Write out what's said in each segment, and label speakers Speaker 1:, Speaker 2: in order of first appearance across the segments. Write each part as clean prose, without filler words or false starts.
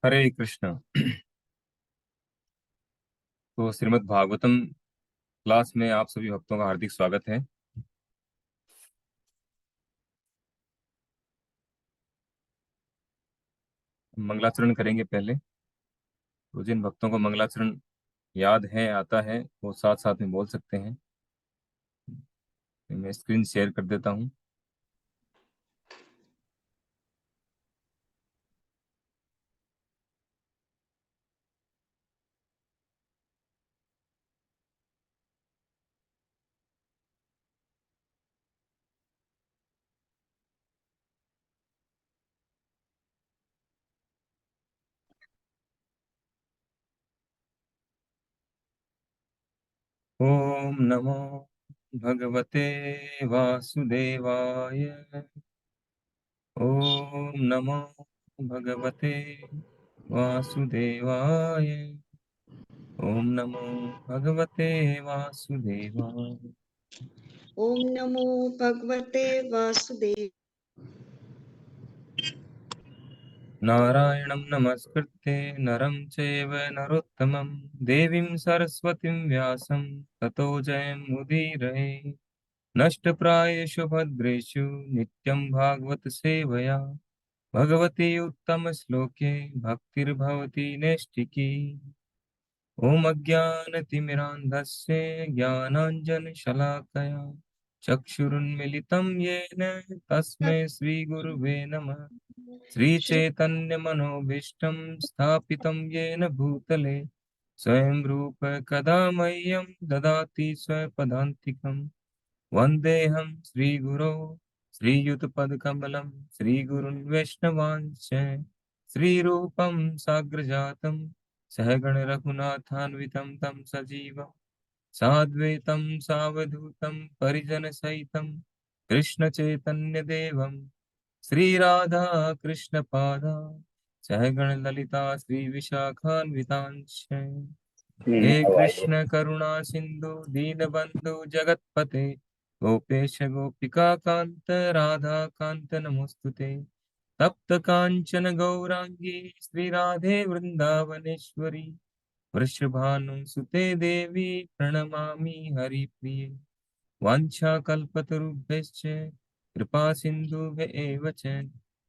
Speaker 1: हरे कृष्ण। तो श्रीमद् भागवतम क्लास में आप सभी भक्तों का हार्दिक स्वागत है। मंगलाचरण करेंगे पहले। तो जिन भक्तों को मंगलाचरण याद है, आता है, वो साथ साथ में बोल सकते हैं। मैं स्क्रीन शेयर कर देता हूँ। ओम नमो भगवते वासुदेवाय। ओम नमो भगवते वासुदेवाय। ओम नमो भगवते वासुदेवाय।
Speaker 2: ओम नमो भगवते वासुदेव।
Speaker 1: नारायणं नमस्कृत्य नरं चैव नरोत्तमं देवीं सरस्वतीं व्यासं ततो जयमुदीरये। नष्टप्रायेषु भद्रेषु नित्यं भागवत सेवया भगवती उत्तमश्लोके भक्तिर्भवति नैष्टिकी। ॐ अज्ञानतिमिरान्धस्य ज्ञानाञ्जनशलाकया चक्षुरुन्मिलितं येन तस्मै श्रीगुरुवे नमः। श्रीचैतन्यमनोभीष्टं स्थापितं येन भूतले स्वयं रूप कदा मह्यं ददाति स्वपदान्तिकं। वन्देऽहं श्रीगुरो श्रीयुतपदकमलं श्रीगुरुन् वैष्णवांश्च श्रीरूपं साग्रजातं सहगण रघुनाथान्वितं तं सजीवं साद्वैतं सावधूतं परिजनसहितं कृष्णचैतन्यदेवं श्रीराधा कृष्ण पादा सहगण ललिता श्री विशाखान्वितांश। हे कृष्ण करुणा सिंधु दीनबंधु जगतपते गोपेश गोपिका कांत राधा कांत नमोस्तुते। तप्त कांचन गौरांगी श्री राधे वृंदावनेश्वरी वृषभानुसुते देवी प्रणमामि हरिप्रिये। वाञ्छाकल्पतरुभ्यश्च कृपा सिन्धुभ्य एव च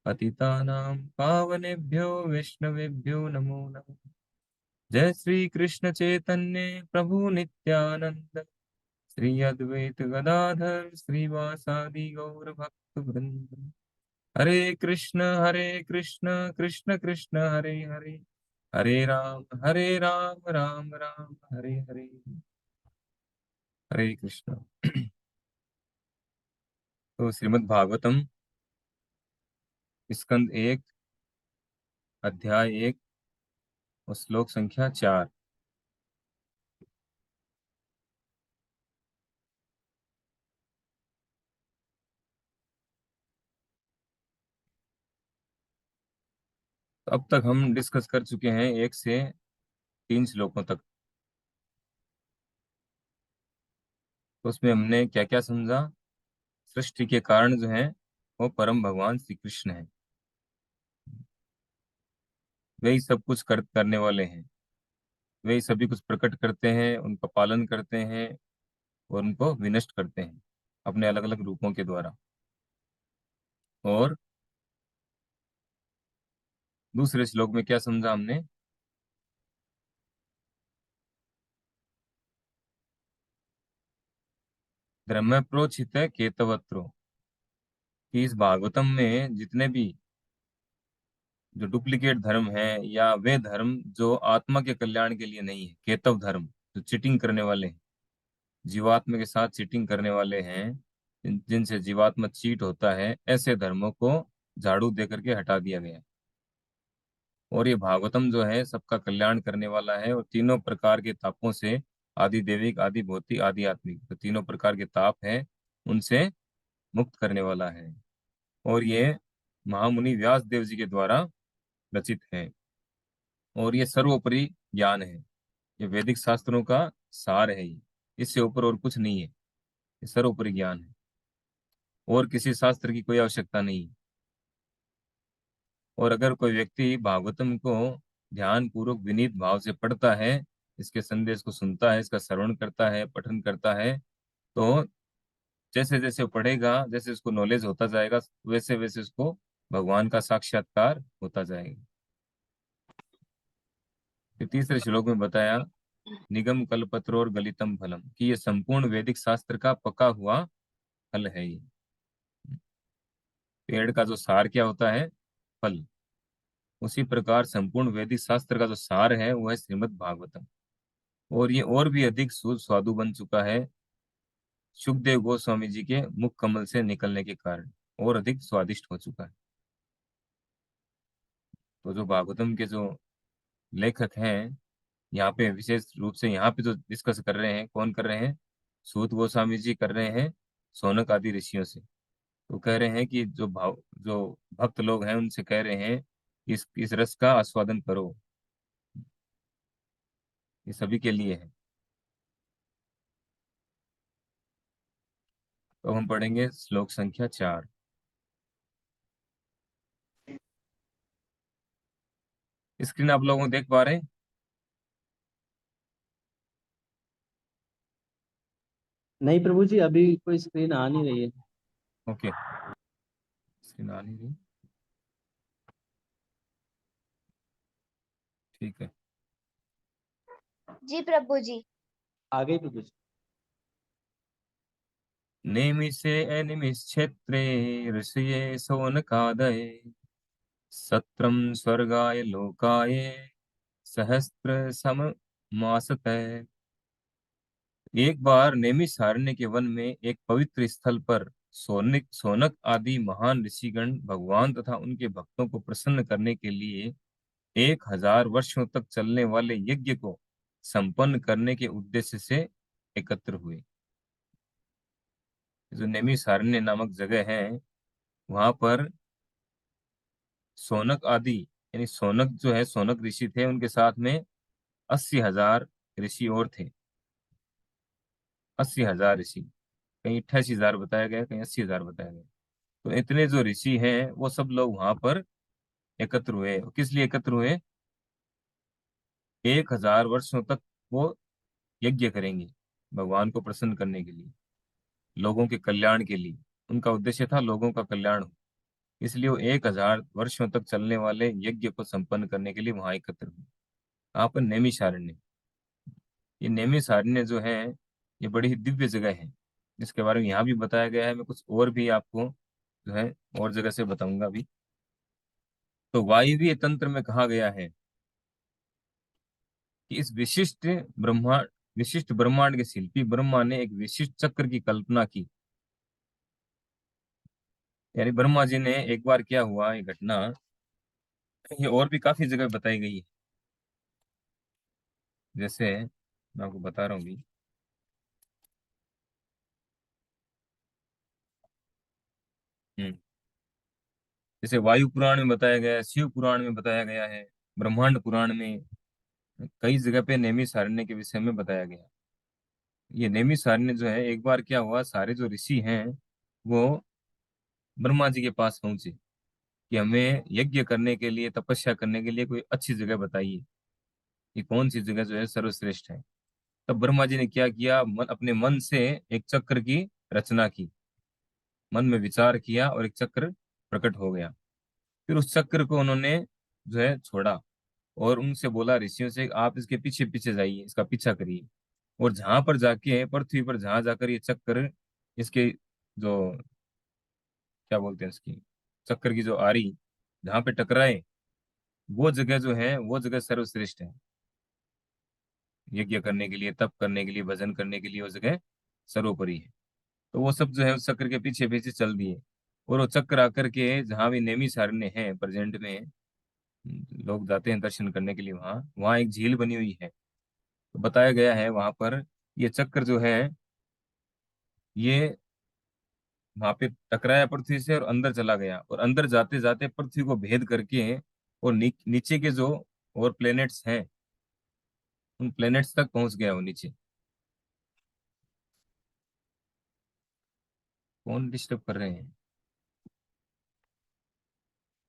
Speaker 1: पतितानां पावनेभ्यो वैष्णवेभ्यो नमो नमः। जय श्री कृष्ण चैतन्य प्रभु नित्यानंद श्री अद्वैत गदाधर श्रीवासादि गौर भक्त वृंद। हरे कृष्ण कृष्ण कृष्ण हरे हरे हरे राम राम राम हरे हरे। हरे कृष्ण। तो श्रीमद् भागवतम स्कंद 1 अध्याय 1 और श्लोक संख्या 4। तो अब तक हम डिस्कस कर चुके हैं 1 से 3 श्लोकों तक। तो उसमें हमने क्या क्या समझा। सृष्टि के कारण जो है वो परम भगवान श्री कृष्ण है। वही सब कुछ करने वाले हैं। वही सभी कुछ प्रकट करते हैं, उनका पालन करते हैं और उनको विनष्ट करते हैं अपने अलग अलग रूपों के द्वारा। और दूसरे श्लोक में क्या समझा हमने। ब्रह्म प्रोचित केतवत्रो, कि इस भागवतम में जितने भी जो डुप्लीकेट धर्म है या वे धर्म जो आत्मा के कल्याण के लिए नहीं है, केतव धर्म जो चीटिंग करने वाले हैं, जीवात्मा के साथ चीटिंग करने वाले हैं, जिनसे जीवात्मा चीट होता है, ऐसे धर्मों को झाड़ू दे करके हटा दिया गया। और ये भागवतम जो है सबका कल्याण करने वाला है और तीनों प्रकार के तापों से, आदि देविक आदि भौतिक आदि आत्मिक, तो तीनों प्रकार के ताप है उनसे मुक्त करने वाला है। और ये महामुनि व्यास देव जी के द्वारा रचित है। और ये सर्वोपरि ज्ञान है। ये वैदिक शास्त्रों का सार है। ये इससे ऊपर और कुछ नहीं है। ये सर्वोपरि ज्ञान है और किसी शास्त्र की कोई आवश्यकता नहीं। और अगर कोई व्यक्ति भागवतम को ध्यान पूर्वक विनीत भाव से पढ़ता है, इसके संदेश को सुनता है, इसका श्रवण करता है, पठन करता है, तो जैसे जैसे वो पढ़ेगा, जैसे उसको नॉलेज होता जाएगा, वैसे वैसे उसको भगवान का साक्षात्कार होता जाएगा। फिर तीसरे श्लोक में बताया निगम कल्पत्रो और गलितम फलम, कि ये संपूर्ण वैदिक शास्त्र का पका हुआ फल है ये। पेड़ का जो सार क्या होता है? फल। उसी प्रकार संपूर्ण वैदिक शास्त्र का जो सार है वो है श्रीमद् भागवतम। और ये और भी अधिक सुस्वादु बन चुका है सुखदेव गोस्वामी जी के मुख कमल से निकलने के कारण, और अधिक स्वादिष्ट हो चुका है। तो जो भागवतम के जो लेखक हैं, यहाँ पे विशेष रूप से यहाँ पे जो डिस्कस कर रहे हैं, कौन कर रहे हैं? सूत गोस्वामी जी कर रहे हैं सौनक आदि ऋषियों से। तो कह रहे हैं कि जो भक्त लोग हैं उनसे कह रहे हैं इस रस का आस्वादन करो, ये सभी के लिए है। तो हम पढ़ेंगे श्लोक संख्या 4। स्क्रीन आप लोगों को देख पा रहे हैं?
Speaker 3: नहीं प्रभु जी, अभी कोई स्क्रीन आ नहीं रही है।
Speaker 1: ओके, स्क्रीन आ नहीं रही, ठीक है।
Speaker 4: जी प्रभु जी।
Speaker 3: आ गई प्रभु जी।
Speaker 1: नेमिषे अनिमिषेत्रे ऋषये शौनकादये सत्रम स्वर्गाय लोकाय सहस्त्र सममासतै। एक बार नैमिषारण्य के वन में एक पवित्र स्थल पर सोनक आदि महान ऋषिगण भगवान तथा उनके भक्तों को प्रसन्न करने के लिए 1000 वर्षों तक चलने वाले यज्ञ को संपन्न करने के उद्देश्य से एकत्र हुए। जो नैमिषारण्य नामक जगह है, वहां पर सोनक आदि, यानी सोनक जो है, सोनक ऋषि थे, उनके साथ में 80,000 ऋषि और थे। 80,000 ऋषि, कहीं 88,000 बताया गया, कहीं 80,000 बताया गया। तो इतने जो ऋषि हैं वो सब लोग वहां पर एकत्र हुए। किस लिए एकत्र हुए? 1000 वर्षों तक वो यज्ञ करेंगे भगवान को प्रसन्न करने के लिए, लोगों के कल्याण के लिए। उनका उद्देश्य था लोगों का कल्याण हो, इसलिए वो 1000 वर्षों तक चलने वाले यज्ञ को संपन्न करने के लिए वहां एकत्र हुए। यहाँ पर नैमिषारण्य, ये नैमिषारण्य जो है ये बड़ी ही दिव्य जगह है, जिसके बारे में यहाँ भी बताया गया है। मैं कुछ और भी आपको जो है और जगह से बताऊंगा अभी। तो वायवीय तंत्र में कहा गया है कि इस विशिष्ट ब्रह्मांड के शिल्पी ब्रह्मा ने एक विशिष्ट चक्र की कल्पना की। यानी ब्रह्मा जी ने एक बार, क्या हुआ ये घटना, ये और भी काफी जगह बताई गई है। जैसे मैं आपको बता रहा हूँ भी। हम्म जैसे वायु पुराण में बताया गया है, शिव पुराण में बताया गया है, ब्रह्मांड पुराण में कई जगह पे नैमिषारण्य के विषय में बताया गया। ये नैमिषारण्य जो है, एक बार क्या हुआ, सारे जो ऋषि हैं वो ब्रह्मा जी के पास पहुंचे कि हमें यज्ञ करने के लिए, तपस्या करने के लिए कोई अच्छी जगह बताइए, कि कौन सी जगह जो है सर्वश्रेष्ठ है। तब ब्रह्मा जी ने क्या किया, अपने मन से एक चक्र की रचना की, मन में विचार किया और एक चक्र प्रकट हो गया। फिर उस चक्र को उन्होंने जो है छोड़ा और उनसे बोला, ऋषियों से, आप इसके पीछे पीछे जाइए, इसका पीछा करिए। और जहां पर जाके, पृथ्वी पर जहां जाकर ये चक्कर, इसके जो, क्या बोलते हैं इसकी, चक्कर की जो आरी जहां पे टकराए, वो जगह जो है वो जगह सर्वश्रेष्ठ है यज्ञ करने के लिए, तप करने के लिए, भजन करने के लिए, वो जगह सर्वोपरि है। तो वो सब जो है उस चक्र के पीछे पीछे चल दिए। और वो चक्र आकर के जहाँ भी नैमिषारण्य है प्रेजेंट में, लोग जाते हैं दर्शन करने के लिए, वहाँ वहाँ एक झील बनी हुई है। तो बताया गया है वहां पर ये चक्र जो है, ये वहां पे टकराया पृथ्वी से और अंदर चला गया, और अंदर जाते जाते पृथ्वी को भेद करके और नीचे के जो और प्लेनेट्स हैं, उन प्लेनेट्स तक पहुंच गया वो नीचे। कौन डिस्टर्ब कर रहे हैं?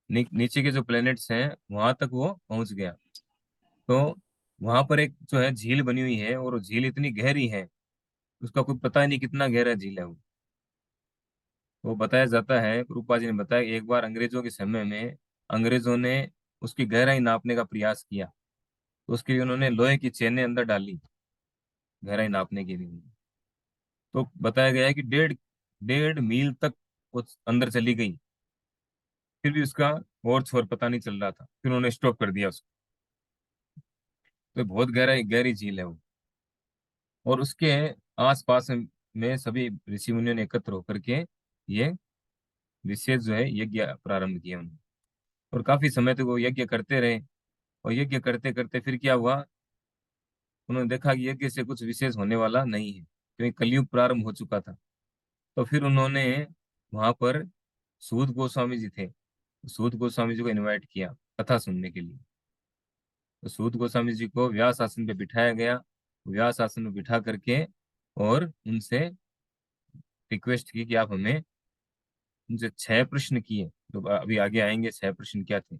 Speaker 1: नीचे के जो प्लेनेट्स हैं वहां तक वो पहुंच गया। तो वहां पर एक जो है झील बनी हुई है, और वो झील इतनी गहरी है, उसका कोई पता ही नहीं कितना गहरा झील है वो। वो बताया जाता है, रूपा जी ने बताया, एक बार अंग्रेजों के समय में अंग्रेजों ने उसकी गहराई नापने का प्रयास किया, तो उसके लिए उन्होंने लोहे की चेनें अंदर डाली गहराई नापने के लिए। तो बताया गया है कि डेढ़ डेढ़ मील तक वो अंदर चली गई, फिर भी उसका और छोर पता नहीं चल रहा था, फिर उन्होंने स्टॉप कर दिया उसको। तो बहुत गहराई गहरी झील है वो। और उसके आसपास में सभी ऋषि मुनियों ने एकत्र होकर के ये विशेष जो है यज्ञ प्रारंभ किया उन्होंने। और काफी समय तक वो यज्ञ करते रहे, और यज्ञ करते करते फिर क्या हुआ, उन्होंने देखा कि यज्ञ से कुछ विशेष होने वाला नहीं है, क्योंकि कलयुग प्रारंभ हो चुका था। तो फिर उन्होंने वहां पर सूत गोस्वामी जी थे, सूत गोस्वामी जी को इनवाइट किया कथा सुनने के लिए। तो सूत गोस्वामी जी को व्यास आसन पे बिठाया गया, व्यास आसन में बिठा करके और उनसे रिक्वेस्ट की कि आप हमें उनसे 6 प्रश्न किए, तो अभी आगे आएंगे 6 प्रश्न क्या थे,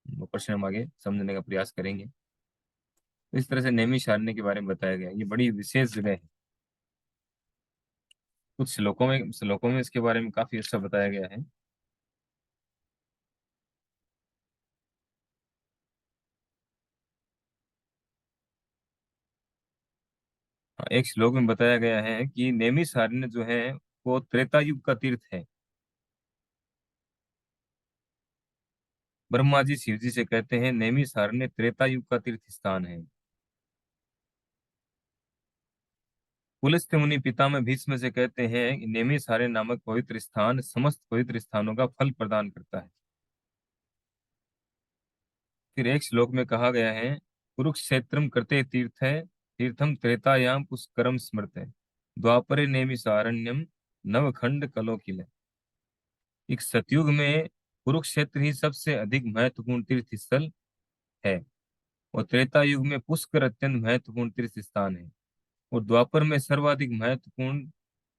Speaker 1: वो प्रश्न हम आगे समझने का प्रयास करेंगे। तो इस तरह से नैमिषारण्य के बारे में बताया गया, ये बड़ी विशेष जगह है। कुछ श्लोकों में इसके बारे में काफी अच्छा बताया गया है। हाँ, एक श्लोक में बताया गया है कि नैमिषारण्य जो है वो त्रेता युग का तीर्थ है। ब्रह्मा जी शिव जी से कहते हैं नैमिषारण्य त्रेता युग का तीर्थ स्थान है। पुलस्त्य मुनि पितामह भीष्म से कहते हैं कि नैमिषारण्य नामक पवित्र स्थान समस्त पवित्र स्थानों का फल प्रदान करता है। फिर एक श्लोक में कहा गया है, कुरुक्षेत्रम कृते तीर्थ है, तीर्थम त्रेतायाम पुष्करम स्मृत है, द्वापरे नैमिषारण्यम नवखंड कलोकिल। एक सतयुग में कुरुक्षेत्र ही सबसे अधिक महत्वपूर्ण तीर्थ स्थल है, और त्रेता युग में पुष्कर अत्यंत महत्वपूर्ण तीर्थ स्थान है, और द्वापर में सर्वाधिक महत्वपूर्ण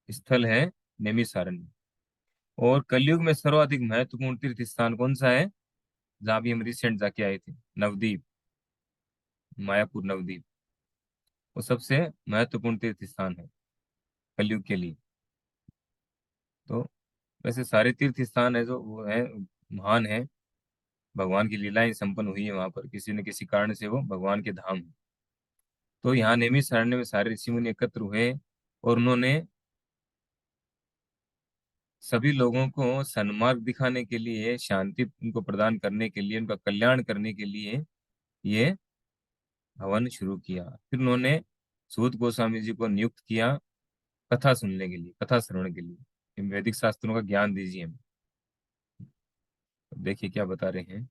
Speaker 1: स्थल है नैमिषारण्य। और कलयुग में सर्वाधिक महत्वपूर्ण तीर्थ स्थान कौन सा है, जहाँ भी हम रिसेंट जाके आए थे, नवदीप, मायापुर नवदीप, वो सबसे महत्वपूर्ण तीर्थ स्थान है कलयुग के लिए। तो वैसे सारे तीर्थ स्थान है जो वो है महान है, भगवान की लीलाएं संपन्न हुई है वहां पर, किसी न किसी कारण से वो भगवान के धाम है। तो यहाँ नैमिषारण्य में सारे ऋषि मुनि एकत्र हुए, और उन्होंने सभी लोगों को सन्मार्ग दिखाने के लिए, शांति उनको प्रदान करने के लिए, उनका कल्याण करने के लिए ये हवन शुरू किया। फिर उन्होंने सूत गोस्वामी जी को नियुक्त किया कथा सुनने के लिए, कथा श्रवण के लिए, इन वैदिक शास्त्रों का ज्ञान दीजिए हमें। देखिए क्या बता रहे हैं।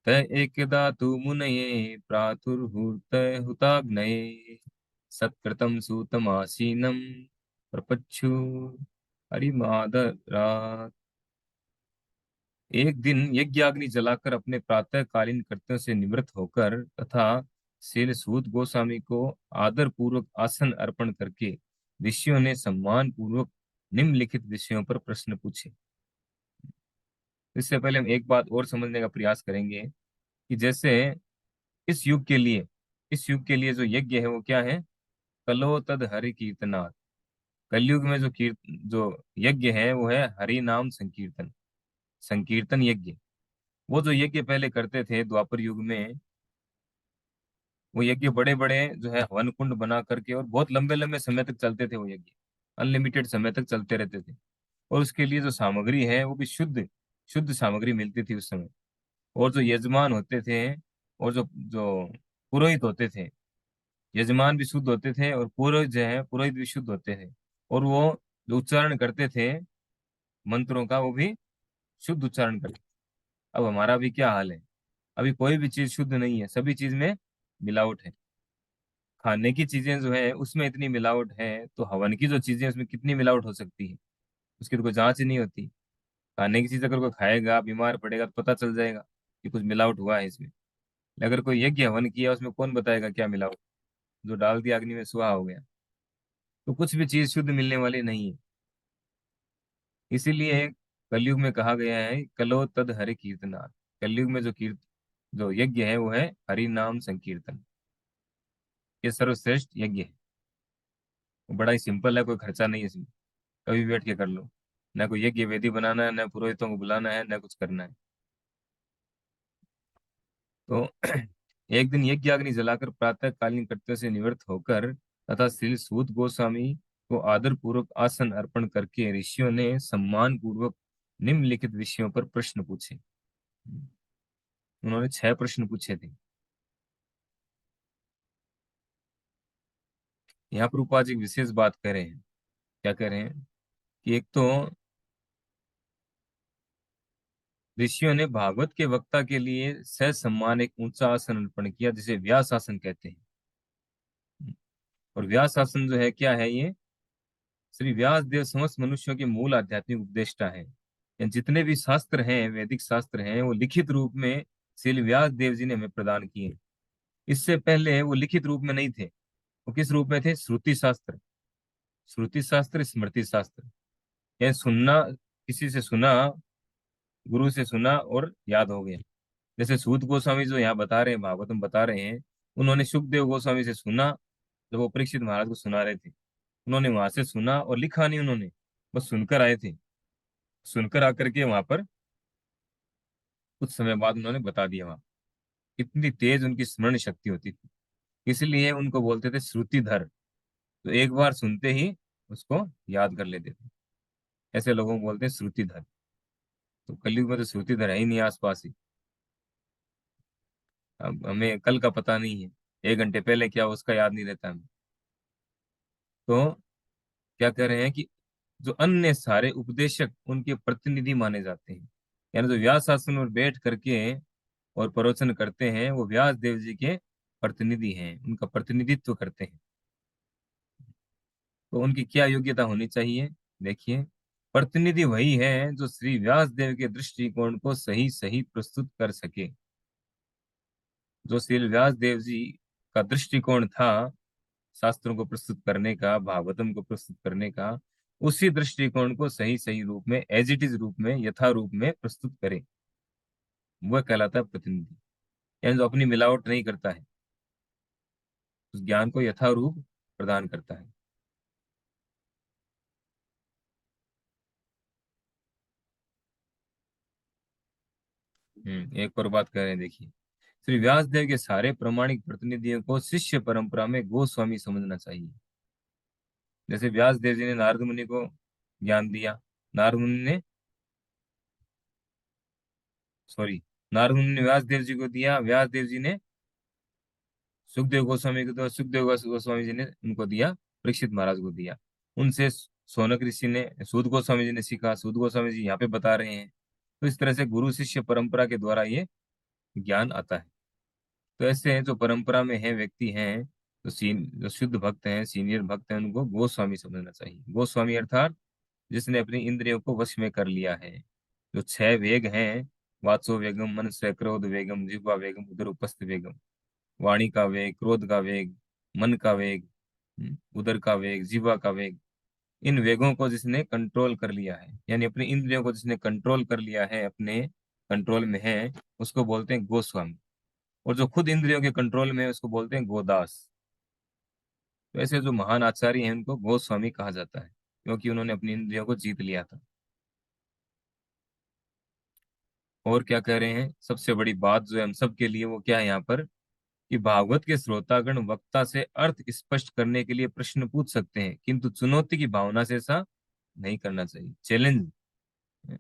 Speaker 1: त एकदा तु मुनये प्रातुर्हूर्त हुताग्नये सत्कृतं सूतमासीनं प्रपच्छु हरिमादरात्। एक दिन यज्ञाग्नि जलाकर अपने प्रातःकालीन कृत्यों से निवृत्त होकर तथा श्री सूत गोस्वामी को आदर पूर्वक आसन अर्पण करके ऋषियों ने सम्मान पूर्वक निम्नलिखित विषयों पर प्रश्न पूछे। इससे पहले हम एक बात और समझने का प्रयास करेंगे कि जैसे इस युग के लिए इस युग के लिए जो यज्ञ है वो क्या है, कलो तद हरि कीर्तनात्। कलयुग में जो यज्ञ है वो है हरि नाम संकीर्तन, संकीर्तन यज्ञ। वो जो यज्ञ पहले करते थे द्वापर युग में, वो यज्ञ बड़े बड़े जो है हवन कुंड बना करके, और बहुत लंबे लंबे समय तक चलते थे वो यज्ञ, अनलिमिटेड समय तक चलते रहते थे। और उसके लिए जो सामग्री है वो भी शुद्ध शुद्ध सामग्री मिलती थी उस समय। और जो यजमान होते थे, और जो जो पुरोहित होते थे, यजमान भी शुद्ध होते थे, और पुरोहित जो है पुरोहित भी शुद्ध होते थे। और वो जो उच्चारण करते थे मंत्रों का, वो भी शुद्ध उच्चारण करते। अब हमारा भी क्या हाल है, अभी कोई भी चीज शुद्ध नहीं है, सभी चीज में मिलावट है। खाने की चीजें जो है उसमें इतनी मिलावट है, तो हवन की जो चीजें उसमें कितनी मिलावट हो सकती है, उसकी तो कोई जांच ही नहीं होती। खाने की चीज अगर कोई खाएगा बीमार पड़ेगा तो पता चल जाएगा कि कुछ मिलावट हुआ है इसमें। अगर कोई यज्ञ हवन किया उसमें कौन बताएगा क्या मिलावट, जो डाल दिया अग्नि में सुहा हो गया। तो कुछ भी चीज शुद्ध मिलने वाली नहीं है। इसीलिए कलयुग में कहा गया है कलो तद हरि कीर्तनाथ। कलयुग में जो जो यज्ञ है वो है हरि नाम संकीर्तन। ये सर्वश्रेष्ठ यज्ञ है। वो बड़ा ही सिंपल है, कोई खर्चा नहीं है इसमें, कभी भी बैठ के कर लो। ना कोई यज्ञ वेदी बनाना है, ना पुरोहितों को बुलाना है, ना कुछ करना है। तो एक दिन यज्ञ अग्नि जलाकर प्रातःकालीन कृत्यों से निवृत्त होकर तथा श्री सूत गोस्वामी को आदर पूर्वक आसन अर्पण करके ऋषियों ने सम्मान पूर्वक निम्नलिखित विषयों पर प्रश्न पूछे। उन्होंने 6 प्रश्न पूछे थे। यहाँ पर उपाज एक विशेष बात कह रहे हैं। क्या कह रहे हैं कि एक तो ऋषियों ने भागवत के वक्ता के लिए सह सम्मान एक ऊंचा आसन अर्पण किया, जिसे व्यास आसन कहते हैं। और व्यास आसन जो है क्या है, ये श्री व्यास देव समस्त मनुष्यों के मूल आध्यात्मिक उपदेष्टा है। यानी जितने भी शास्त्र हैं, वैदिक शास्त्र हैं, वो लिखित रूप में श्री व्यास देव जी ने हमें प्रदान किए। इससे पहले वो लिखित रूप में नहीं थे। वो किस रूप में थे? श्रुति शास्त्र। श्रुति शास्त्र, स्मृति शास्त्र। यानी सुनना, किसी से सुना, गुरु से सुना और याद हो गया। जैसे सूत गोस्वामी जो यहाँ बता रहे हैं, भागवतम बता रहे हैं, उन्होंने सुखदेव गोस्वामी से सुना जब वो परीक्षित महाराज को सुना रहे थे। उन्होंने वहां से सुना और लिखा नहीं उन्होंने, बस सुनकर आए थे। सुनकर आकर के वहां पर कुछ समय बाद उन्होंने बता दिया वहां। इतनी तेज उनकी स्मरण शक्ति होती थी, इसलिए उनको बोलते थे श्रुतिधर। तो एक बार सुनते ही उसको याद कर लेते थे, ऐसे लोगों को बोलते हैं श्रुतिधर। तो कलयुग में तो श्रुतिधर है ही नहीं आसपास ही। अब हमें कल का पता नहीं है, 1 घंटे पहले क्या उसका याद नहीं रहता हमें। तो क्या कह रहे हैं कि जो अन्य सारे उपदेशक उनके प्रतिनिधि माने जाते हैं। यानी जो व्यास आसन पर बैठ करके और प्रवचन करते हैं, वो व्यास देव जी के प्रतिनिधि हैं, उनका प्रतिनिधित्व करते हैं। तो उनकी क्या योग्यता होनी चाहिए? देखिए, प्रतिनिधि वही है जो श्री व्यास देव के दृष्टिकोण को सही सही प्रस्तुत कर सके। जो श्री व्यास देव जी का दृष्टिकोण था शास्त्रों को प्रस्तुत करने का, भागवतम को प्रस्तुत करने का, उसी दृष्टिकोण को सही सही रूप में, एज इट इज रूप में, यथा रूप में प्रस्तुत करे, वह कहलाता है प्रतिनिधि। यानी जो अपनी मिलावट नहीं करता है, उस ज्ञान को यथा रूप प्रदान करता है। एक और बात कह रहे हैं, देखिए, श्री व्यासदेव के सारे प्रामाणिक प्रतिनिधियों को शिष्य परंपरा में गोस्वामी समझना चाहिए। जैसे व्यासदेव जी ने नारद मुनि को ज्ञान दिया, नारद मुनि ने, सॉरी, नारद मुनि ने व्यासदेव जी को दिया, व्यासदेव जी ने सुखदेव गोस्वामी को दिया, सुखदेव गोस्वामी जी ने उनको दिया, परीक्षित महाराज को दिया। उनसे सौनक ऋषि ने, सूत गोस्वामी जी ने सीखा, सूत गोस्वामी जी यहाँ पे बता रहे हैं। तो इस तरह से गुरु शिष्य परंपरा के द्वारा ये ज्ञान आता है। तो ऐसे जो परंपरा में है व्यक्ति हैं, जो शुद्ध भक्त हैं, सीनियर भक्त हैं, उनको गोस्वामी समझना चाहिए। गोस्वामी अर्थात जिसने अपनी इंद्रियों को वश में कर लिया है। जो 6 वेग हैं, वाचो वेगम, मन से क्रोध वेगम, जिह्वा वेगम, उदर उपस्थ वेगम। वाणी का वेग, क्रोध का वेग, मन का वेग, उदर का वेग, जीवा का वेग। इन वेगों को जिसने कंट्रोल कर लिया है, यानी अपनी इंद्रियों को जिसने कंट्रोल कर लिया है, अपने कंट्रोल में है, उसको बोलते हैं गोस्वामी। और जो खुद इंद्रियों के कंट्रोल में है, उसको बोलते हैं गोदास। तो ऐसे जो महान आचार्य हैं, उनको गोस्वामी कहा जाता है, क्योंकि उन्होंने अपनी इंद्रियों को जीत लिया था। और क्या कह रहे हैं, सबसे बड़ी बात जो है हम सब के लिए, वो क्या है यहाँ पर, कि भागवत के श्रोतागण वक्ता से अर्थ स्पष्ट करने के लिए प्रश्न पूछ सकते हैं, किंतु चुनौती की भावना से ऐसा नहीं करना चाहिए। चैलेंज,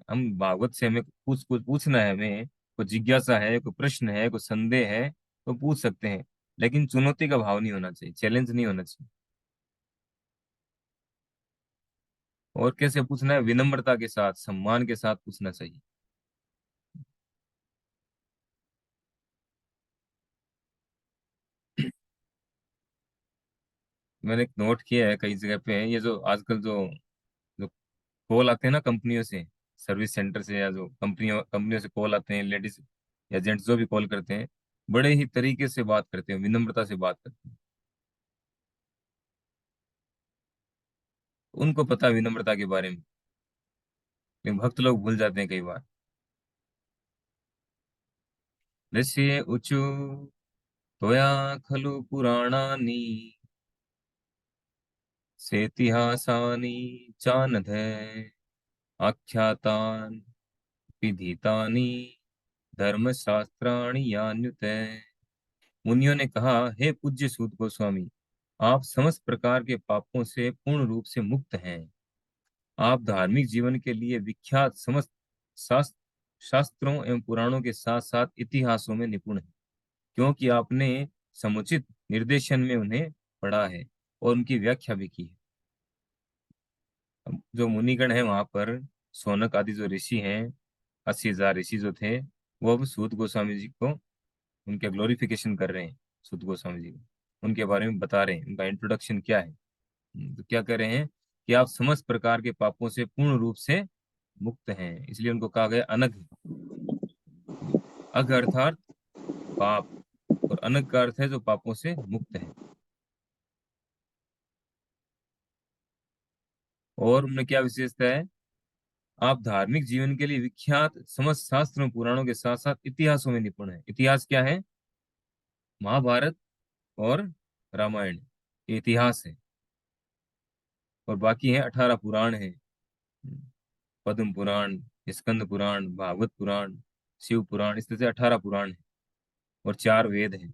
Speaker 1: हम भागवत से हमें कुछ कुछ पूछना है, हमें कोई जिज्ञासा है, कोई प्रश्न है, कोई संदेह है, तो पूछ सकते हैं। लेकिन चुनौती का भाव नहीं होना चाहिए, चैलेंज नहीं होना चाहिए। और कैसे पूछना है? विनम्रता के साथ, सम्मान के साथ पूछना चाहिए। मैंने एक नोट किया है कई जगह पे, ये जो आजकल जो जो कॉल आते हैं ना कंपनियों से, सर्विस सेंटर से, या जो कंपनियों कंपनियों से कॉल आते हैं, लेडीज या जेंट्स जो भी कॉल करते हैं, बड़े ही तरीके से बात करते हैं, विनम्रता से बात करते हैं। उनको पता है विनम्रता के बारे में, लेकिन भक्त लोग भूल जाते हैं कई बार। ऋषि उचु त्वया खलु पुराणानि सेतिहासानि चानघ आख्यातानि विधितानि धर्मशास्त्राणि यान्युत। मुनियों ने कहा, हे पूज्य सूत गोस्वामी, आप समस्त प्रकार के पापों से पूर्ण रूप से मुक्त हैं। आप धार्मिक जीवन के लिए विख्यात समस्त शास्त्रों एवं पुराणों के साथ साथ इतिहासों में निपुण हैं, क्योंकि आपने समुचित निर्देशन में उन्हें पढ़ा है और उनकी व्याख्या भी की है। अब जो मुनिगण है वहां पर सौनक आदि जो ऋषि हैं, 80,000 ऋषि जो थे, वो अब सूत गोस्वामी जी को उनके ग्लोरिफिकेशन कर रहे हैं। सूत गोस्वामी जी को उनके बारे में बता रहे हैं, उनका इंट्रोडक्शन क्या है। तो क्या कह रहे हैं कि आप समस्त प्रकार के पापों से पूर्ण रूप से मुक्त हैं, इसलिए उनको कहा गया अनघ। अघ अर्थात पाप, और अनघ का अर्थ है जो पापों से मुक्त है। और उनमें क्या विशेषता है, आप धार्मिक जीवन के लिए विख्यात समस्त शास्त्रों पुराणों के साथ साथ इतिहासों में निपुण है। इतिहास क्या है? महाभारत और रामायण, ये इतिहास है। और बाकी है 18 पुराण है, पद्म पुराण, स्कंद पुराण, भागवत पुराण, शिव पुराण, इस तरह से 18 पुराण है। और 4 वेद हैं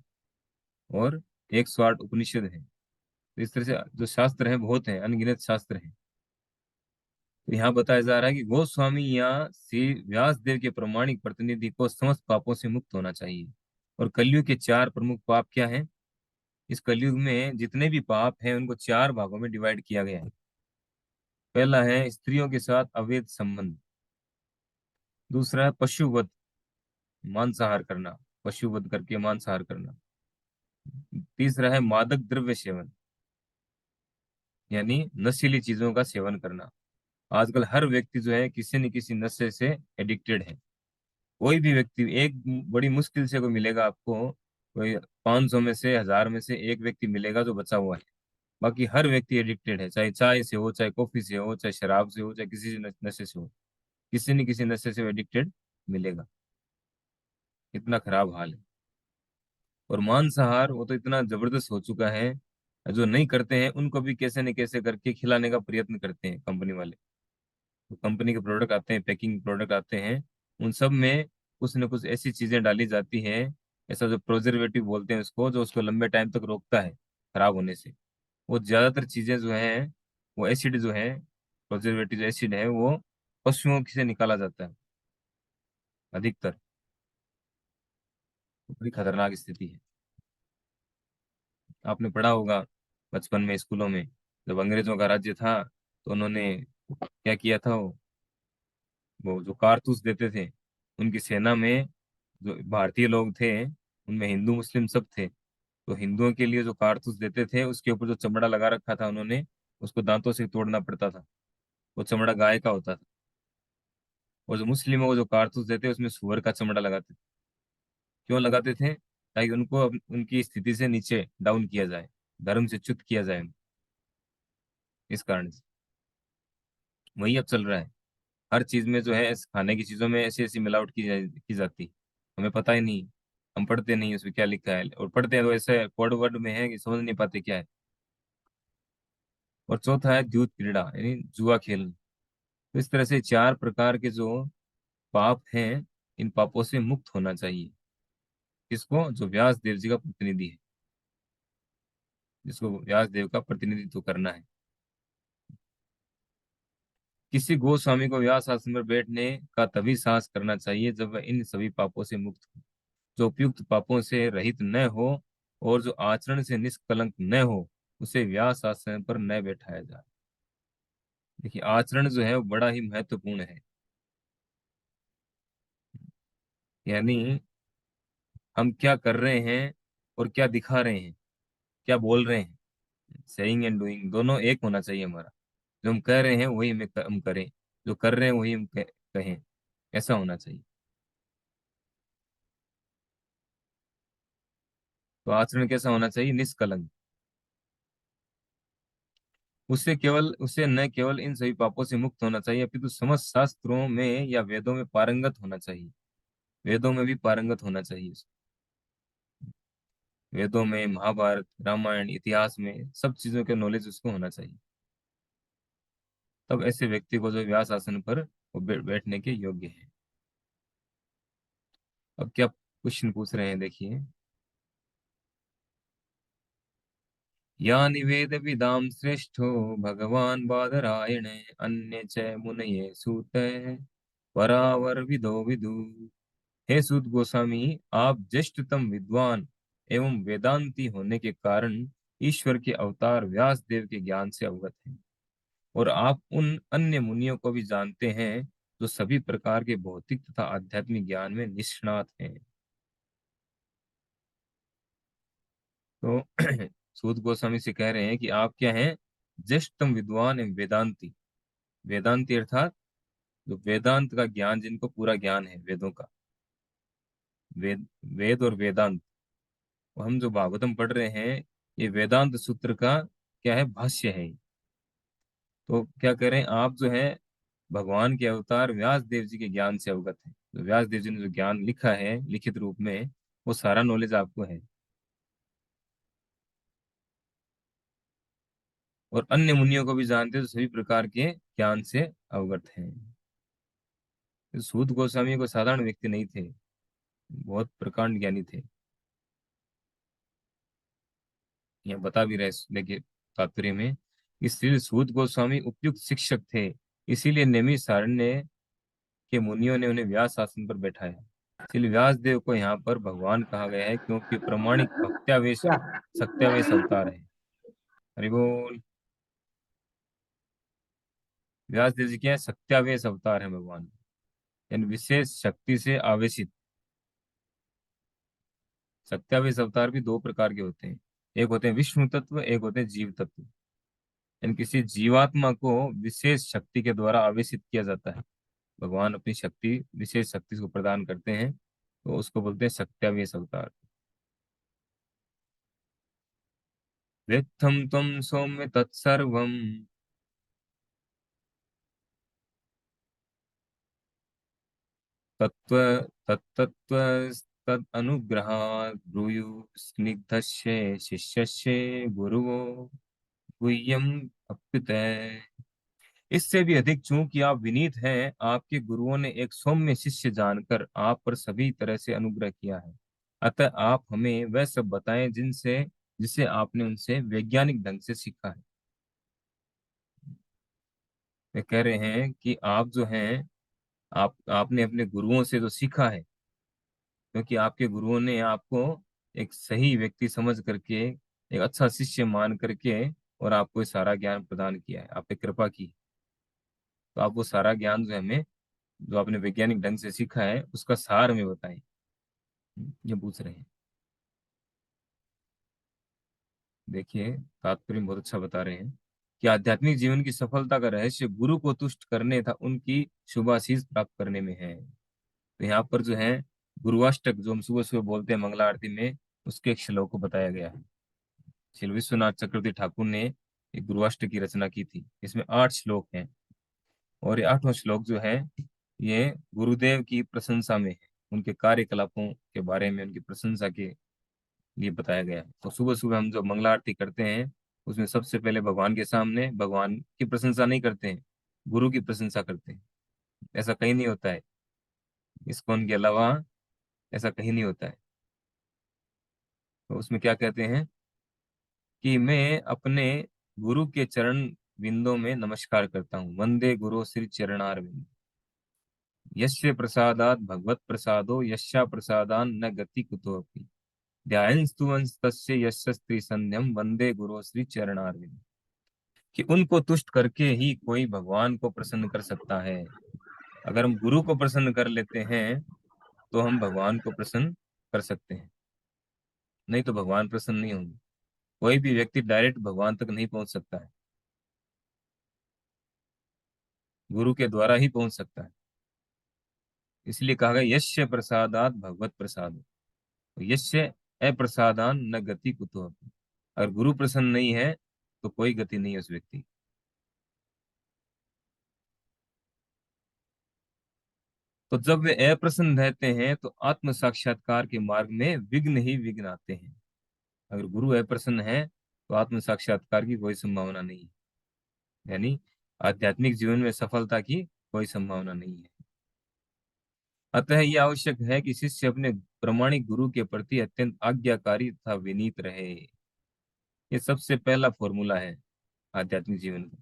Speaker 1: और 108 उपनिषद हैं। तो इस तरह से जो शास्त्र हैं बहुत हैं, अनगिनत शास्त्र हैं। तो यहाँ बताया जा रहा है कि गोस्वामी यहाँ श्री व्यास देव के प्रमाणिक प्रतिनिधि को समस्त पापों से मुक्त होना चाहिए। और कलयुग के 4 प्रमुख पाप क्या हैं? इस कलयुग में जितने भी पाप हैं उनको 4 भागों में डिवाइड किया गया है। पहला है स्त्रियों के साथ अवैध संबंध। दूसरा है पशुवध, मांसाहार करना, पशुवध करके मांसाहार करना। तीसरा है मादक द्रव्य सेवन, यानी नशीली चीजों का सेवन करना। आजकल हर व्यक्ति जो है किसी न किसी नशे से एडिक्टेड है। कोई भी व्यक्ति, एक बड़ी मुश्किल से कोई मिलेगा आपको, कोई 500 में से 1000 में से एक व्यक्ति मिलेगा जो बचा हुआ है। बाकी हर व्यक्ति एडिक्टेड है, चाहे चाय से हो, चाहे कॉफी से हो, चाहे शराब से हो, चाहे किसी से नशे से हो। किसी न किसी नशे से एडिक्टेड मिलेगा। इतना खराब हाल है। और मांसाहार वो तो इतना जबरदस्त हो चुका है, जो नहीं करते हैं उनको भी कैसे न कैसे करके खिलाने का प्रयत्न करते हैं कंपनी वाले। तो कंपनी के प्रोडक्ट आते हैं, पैकिंग प्रोडक्ट आते हैं, उन सब में कुछ न कुछ ऐसी चीजें डाली जाती हैं, ऐसा जो प्रोजर्वेटिव बोलते हैं उसको, जो उसको लंबे टाइम तक रोकता है खराब होने से। वो ज्यादातर चीजें जो हैं, वो एसिड जो है, प्रोजर्वेटिव एसिड है, वो पशुओं से निकाला जाता है अधिकतर। तो बड़ी खतरनाक स्थिति है। आपने पढ़ा होगा बचपन में स्कूलों में, जब अंग्रेजों का राज्य था तो उन्होंने क्या किया था, वो जो कारतूस देते थे उनकी सेना में, जो भारतीय लोग थे उनमें हिंदू मुस्लिम सब थे। तो हिंदुओं के लिए जो कारतूस देते थे उसके ऊपर जो चमड़ा लगा रखा था उन्होंने, उसको दांतों से तोड़ना पड़ता था। वो चमड़ा गाय का होता था। और जो मुस्लिमों को जो कारतूस देते उसमें सुअर का चमड़ा लगाते थे। क्यों लगाते थे? ताकि उनको उनकी स्थिति से नीचे डाउन किया जाए, धर्म से च्युत किया जाए, इस कारण से। वही अब चल रहा है। हर चीज में जो है, खाने की चीजों में ऐसी ऐसी मिलावट की जाती, हमें पता ही नहीं। हम पढ़ते नहीं उसमें क्या लिखा है, और पढ़ते हैं तो ऐसे कोड वर्ड में है कि समझ नहीं पाते क्या है। और चौथा है द्यूत क्रीड़ा, यानी जुआ खेल। तो इस तरह से 4 प्रकार के जो पाप हैं, इन पापों से मुक्त होना चाहिए। किसको? जो व्यास देव जी का प्रतिनिधि है, जिसको व्यास देव का प्रतिनिधित्व करना है। किसी गोस्वामी को व्यास आसन पर बैठने का तभी साहस करना चाहिए जब वह इन सभी पापों से मुक्त हो, जो उपयुक्त पापों से रहित न हो और जो आचरण से निष्कलंक न हो, उसे व्यास आसन पर न बैठाया जाए। देखिए, आचरण जो है वो बड़ा ही महत्वपूर्ण है। यानी हम क्या कर रहे हैं और क्या दिखा रहे हैं, क्या बोल रहे हैं, सेइंग एंड डूइंग दोनों एक होना चाहिए हमारा। जो हम कह रहे हैं वही हम करें, जो कर रहे हैं वही हम कहें, ऐसा होना चाहिए। तो आचरण कैसा होना चाहिए? निष्कलंक। उसे न केवल इन सभी पापों से मुक्त होना चाहिए, अपितु समस्त शास्त्रों में या वेदों में पारंगत होना चाहिए। वेदों में भी पारंगत होना चाहिए उसको। वेदों में, महाभारत, रामायण, इतिहास में सब चीजों के नॉलेज उसको होना चाहिए। तब ऐसे व्यक्ति को जो व्यास आसन पर वो बैठने के योग्य है। अब क्या क्वेश्चन पूछ रहे हैं देखिए। या निवेद विदाम श्रेष्ठो भगवान बादरायण अन्य च मुनये सूत परावर विदो विदु। हे सूत गोस्वामी, आप ज्येष्ठतम विद्वान एवं वेदांती होने के कारण ईश्वर के अवतार व्यास देव के ज्ञान से अवगत हैं, और आप उन अन्य मुनियों को भी जानते हैं जो सभी प्रकार के भौतिक तथा आध्यात्मिक ज्ञान में निष्णात हैं। तो सूत गोस्वामी से कह रहे हैं कि आप क्या हैं? ज्येष्ठतम विद्वान एवं वेदांती। वेदांती अर्थात जो वेदांत का ज्ञान, जिनको पूरा ज्ञान है वेदों का। वेद, वेद और वेदांत, हम जो भागवतम पढ़ रहे हैं, ये वेदांत सूत्र का क्या है? भाष्य है। तो क्या करें, आप जो है भगवान के अवतार व्यास देव जी के ज्ञान से अवगत है। तो व्यास देव जी ने जो ज्ञान लिखा है लिखित रूप में, वो सारा नॉलेज आपको है। और अन्य मुनियों को भी जानते हैं, तो सभी प्रकार के ज्ञान से अवगत हैं। तो सूत गोस्वामी को साधारण व्यक्ति नहीं थे, बहुत प्रकांड ज्ञानी थे। यहाँ बता भी रहे देखिए तात्पर्य में कि श्री सूत गोस्वामी उपयुक्त शिक्षक थे, इसीलिए नेमि सारण्य के मुनियों ने उन्हें व्यास आसन पर बैठाया। इसलिए व्यास देव को यहाँ पर भगवान कहा गया है, क्योंकि प्रमाणिक भक्त्यावेश
Speaker 3: क्या?
Speaker 1: सत्यावेश अवतार है। हरि बोल। व्यास देव जी क्या है? सत्यावेश अवतार है भगवान, यानी विशेष शक्ति से आवेशित। सत्यावेश अवतार भी दो प्रकार के होते हैं, एक होते हैं विष्णु तत्व, एक होते हैं जीव तत्व। यानी किसी जीवात्मा को विशेष शक्ति के द्वारा आवेशित किया जाता है। भगवान अपनी शक्ति, विशेष शक्ति को प्रदान करते हैं, तो उसको बोलते हैं सत्यावेश अवतार। व्यक्तम त्वं सौम्य तत्सर्वम् तत्व तत्तत्व तद अनुग्रहात् ब्रूयु स्निग्धस्य शिष्यस्य गुरुवो गुह्यम अप्युत। इससे भी अधिक, चूंकि आप विनीत हैं, आपके गुरुओं ने एक सौम्य शिष्य जानकर आप पर सभी तरह से अनुग्रह किया है। अतः आप हमें वह सब बताएं जिनसे जिसे आपने उनसे वैज्ञानिक ढंग से सीखा है। वे कह रहे हैं कि आप जो हैं, आपने अपने गुरुओं से जो सीखा है, क्योंकि आपके गुरुओं ने आपको एक सही व्यक्ति समझ करके, एक अच्छा शिष्य मान करके, और आपको ये सारा ज्ञान प्रदान किया है, आप पे कृपा की। तो आप वो सारा ज्ञान जो है हमें, जो आपने वैज्ञानिक ढंग से सीखा है, उसका सार में बताएं। ये पूछ रहे हैं। देखिए तात्पर्य बहुत अच्छा बता रहे हैं कि आध्यात्मिक जीवन की सफलता का रहस्य गुरु को तुष्ट करने तथा उनकी शुभाशीष प्राप्त करने में है। तो यहाँ पर जो है गुरुवाष्टक, जो हम सुबह सुबह बोलते हैं मंगला आरती में, उसके एक श्लोक को बताया गया है। श्री विश्वनाथ चक्रवर्ती ठाकुर ने एक गुरुवाष्टक की रचना की थी। इसमें 8 श्लोक हैं, और ये 8वां श्लोक जो है, ये गुरुदेव की प्रशंसा में है, उनके कार्यकलापों के बारे में, उनकी प्रशंसा के लिए बताया गया है। तो सुबह सुबह हम जो मंगला आरती करते हैं, उसमें सबसे पहले भगवान के सामने भगवान की प्रशंसा नहीं करते हैं, गुरु की प्रशंसा करते हैं। ऐसा कहीं नहीं होता है, इस्कॉन के अलावा ऐसा कहीं नहीं होता है। तो उसमें क्या कहते हैं कि मैं अपने गुरु के चरण बिंदों में नमस्कार करता हूँ। वंदे गुरु श्री चरणारविंद। यस्य प्रसादात भगवत प्रसादो यस्या प्रसादान न गति कुतोपि ध्यायंस्तुवंस तस्य यस्य स्त्री संध्यम वंदे गुरु श्री चरणारविंद। कि उनको तुष्ट करके ही कोई भगवान को प्रसन्न कर सकता है। अगर हम गुरु को प्रसन्न कर लेते हैं, तो हम भगवान को प्रसन्न कर सकते हैं, नहीं तो भगवान प्रसन्न नहीं होंगे। कोई भी व्यक्ति डायरेक्ट भगवान तक नहीं पहुंच सकता है, गुरु के द्वारा ही पहुंच सकता है। इसलिए कहा गया यस्य प्रसादात भगवत प्रसाद, यस्य अप्रसादान न गति कुतो। अगर गुरु प्रसन्न नहीं है, तो कोई गति नहीं है उस व्यक्ति की। तो जब वे अप्रसन्न रहते हैं तो आत्म साक्षात्कार के मार्ग में विघ्न ही विघ्न आते हैं। अगर गुरु अप्रसन्न है तो आत्म साक्षात्कार की कोई संभावना नहीं है, यानी आध्यात्मिक जीवन में सफलता की कोई संभावना नहीं है। अतः यह आवश्यक है कि शिष्य अपने प्रामाणिक गुरु के प्रति अत्यंत आज्ञाकारी तथा विनीत रहे। ये सबसे पहला फॉर्मूला है आध्यात्मिक जीवन का,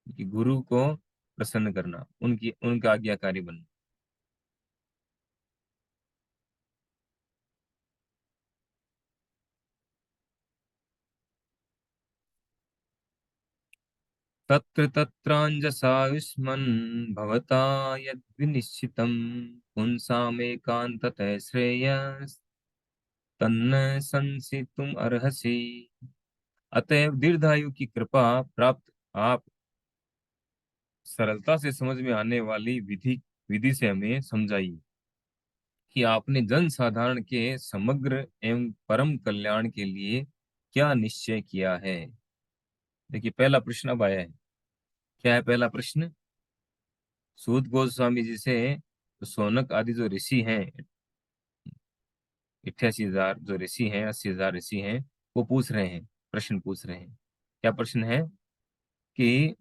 Speaker 1: कि गुरु को प्रसन्न करना, उनका आज्ञाकारी बनना। तत्र तत्राञ्जसायुष्मन् भवता यद्विनिश्चितं पुंसामेकान्ततः श्रेयस् तन्न संसितुम अर्हसि। अतएव दीर्घायु की कृपा प्राप्त आप सरलता से समझ में आने वाली विधि विधि से हमें समझाइए कि आपने जन साधारण के समग्र एवं परम कल्याण के लिए क्या निश्चय किया है। देखिए पहला प्रश्न अब आया है। क्या है पहला प्रश्न? सूत गोस्वामी जी से तो सौनक आदि जो ऋषि हैं, 88,000 जो ऋषि हैं, 80,000 ऋषि हैं, वो पूछ रहे हैं, प्रश्न पूछ रहे हैं। क्या प्रश्न है? कि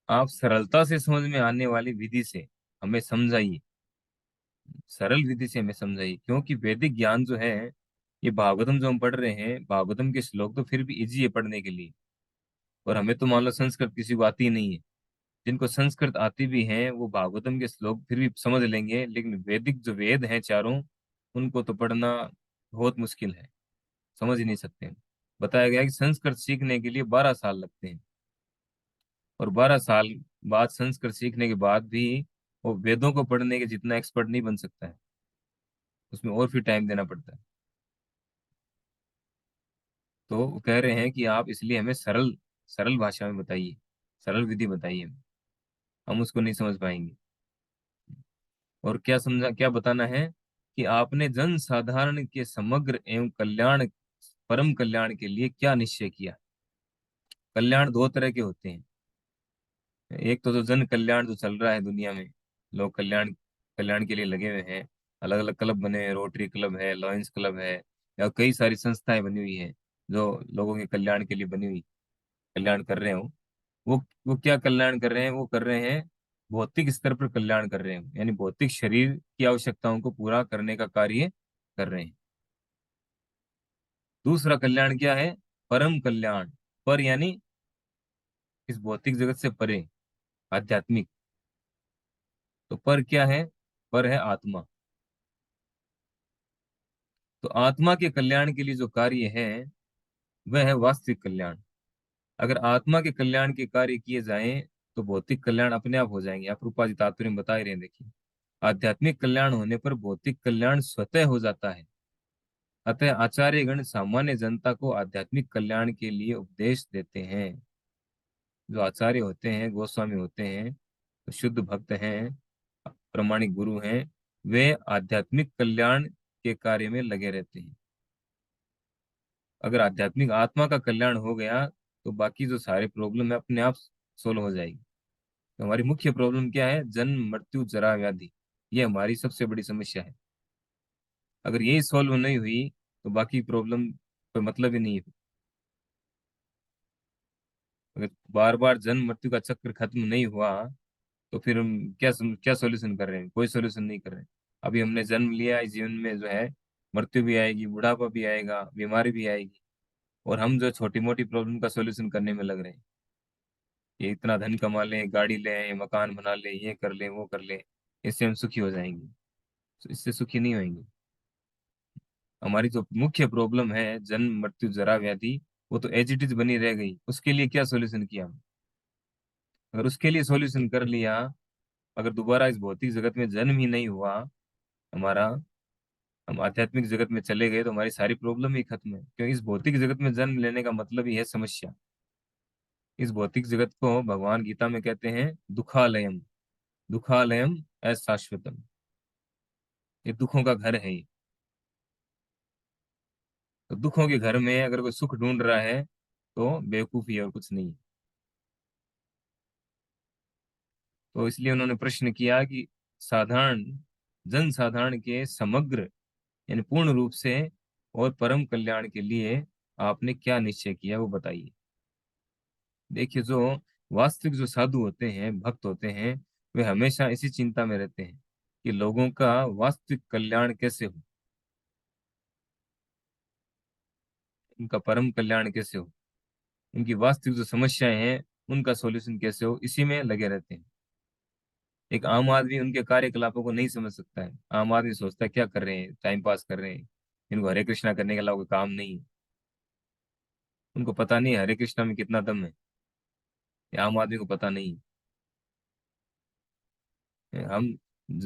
Speaker 1: आप सरलता से समझ में आने वाली विधि से हमें समझाइए, सरल विधि से हमें समझाइए। क्योंकि वैदिक ज्ञान जो है, ये भागवतम जो हम पढ़ रहे हैं, भागवतम के श्लोक तो फिर भी इजी है पढ़ने के लिए, और हमें तो मान लो संस्कृत किसी को आती ही नहीं है। जिनको संस्कृत आती भी है वो भागवतम के श्लोक फिर भी समझ लेंगे, लेकिन वैदिक जो वेद हैं चारों, उनको तो पढ़ना बहुत मुश्किल है, समझ ही नहीं सकते हैं। बताया गया है कि संस्कृत सीखने के लिए 12 साल लगते हैं, और 12 साल बाद संस्कृत सीखने के बाद भी वो वेदों को पढ़ने के जितना एक्सपर्ट नहीं बन सकता है, उसमें और फिर टाइम देना पड़ता है। तो वो कह रहे हैं कि आप इसलिए हमें सरल सरल भाषा में बताइए, सरल विधि बताइए, हम उसको नहीं समझ पाएंगे। और क्या समझा, क्या बताना है? कि आपने जन साधारण के समग्र एवं कल्याण, परम कल्याण के लिए क्या निश्चय किया। कल्याण दो तरह के होते हैं। एक तो जो जन कल्याण जो चल रहा है दुनिया में, लोग कल्याण कल्याण के लिए लगे हुए हैं, अलग अलग क्लब बने हैं, रोटरी क्लब है, लॉयंस क्लब है, या कई सारी संस्थाएं बनी हुई हैं जो लोगों के कल्याण के लिए बनी हुई, कल्याण कर रहे हो। वो क्या कल्याण कर रहे हैं? वो कर रहे हैं भौतिक स्तर पर कल्याण कर रहे हैं, यानी भौतिक शरीर की आवश्यकताओं को पूरा करने का कार्य कर रहे हैं। दूसरा कल्याण क्या है? परम कल्याण। पर यानी इस भौतिक जगत से परे, आध्यात्मिक। तो पर क्या है? पर है आत्मा। तो आत्मा के कल्याण के लिए जो कार्य है वह है वास्तविक कल्याण। अगर आत्मा के कल्याण के कार्य किए जाएं तो भौतिक कल्याण अपने आप हो जाएंगे। आप रूपा जी तात्पर्य में बता ही रहे हैं, देखिए आध्यात्मिक कल्याण होने पर भौतिक कल्याण स्वतः हो जाता है। अतः आचार्यगण सामान्य जनता को आध्यात्मिक कल्याण के लिए उपदेश देते हैं। जो आचार्य होते हैं, गोस्वामी होते हैं, तो शुद्ध भक्त हैं, प्रामाणिक गुरु हैं, वे आध्यात्मिक कल्याण के कार्य में लगे रहते हैं। अगर आध्यात्मिक आत्मा का कल्याण हो गया तो बाकी जो सारे प्रॉब्लम है अपने आप सोल्व हो जाएगी। तो हमारी मुख्य प्रॉब्लम क्या है? जन्म मृत्यु जरा व्याधि, ये हमारी सबसे बड़ी समस्या है। अगर यही सॉल्व नहीं हुई तो बाकी प्रॉब्लम कोई मतलब ही नहीं है। अगर बार बार जन्म मृत्यु का चक्र खत्म नहीं हुआ तो फिर हम क्या सॉल्यूशन कर रहे हैं? कोई सॉल्यूशन नहीं कर रहे हैं। अभी हमने जन्म लिया, इस जीवन में जो है मृत्यु भी आएगी, बुढ़ापा भी आएगा, बीमारी भी आएगी, और हम जो छोटी मोटी प्रॉब्लम का सॉल्यूशन करने में लग रहे हैं। ये इतना धन कमा लें, गाड़ी लें, मकान बना लें, ये कर लें, वो कर लें, इससे हम सुखी हो जाएंगे। तो इससे सुखी नहीं होंगे। हमारी जो मुख्य प्रॉब्लम है जन्म मृत्यु जरा व्याधि, वो तो एज इट इज बनी रह गई। उसके लिए क्या सॉल्यूशन किया हम? अगर उसके लिए सॉल्यूशन कर लिया, अगर दोबारा इस भौतिक जगत में जन्म ही नहीं हुआ हमारा, हम आध्यात्मिक जगत में चले गए, तो हमारी सारी प्रॉब्लम ही खत्म है। क्योंकि इस भौतिक जगत में जन्म लेने का मतलब ही है समस्या। इस भौतिक जगत को भगवान गीता में कहते हैं दुखालयम। दुखालयम अशाश्वतम, ये दुखों का घर है ये। तो दुखों के घर में अगर कोई सुख ढूंढ रहा है तो बेवकूफी है और कुछ नहीं। तो इसलिए उन्होंने प्रश्न किया कि साधारण जन साधारण के समग्र यानी पूर्ण रूप से और परम कल्याण के लिए आपने क्या निश्चय किया वो बताइए। देखिए, जो वास्तविक जो साधु होते हैं, भक्त होते हैं, वे हमेशा इसी चिंता में रहते हैं कि लोगों का वास्तविक कल्याण कैसे हो, उनका परम कल्याण कैसे हो, उनकी वास्तविक जो समस्याएं हैं उनका सॉल्यूशन कैसे हो, इसी में लगे रहते हैं। एक आम आदमी उनके कार्यकलापों को नहीं समझ सकता है। आम आदमी सोचता है क्या कर रहे हैं, टाइम पास कर रहे हैं, इनको हरे कृष्णा करने के अलावा कोई काम नहीं है। उनको पता नहीं है हरे कृष्णा में कितना दम है, ये आम आदमी को पता नहीं है। हम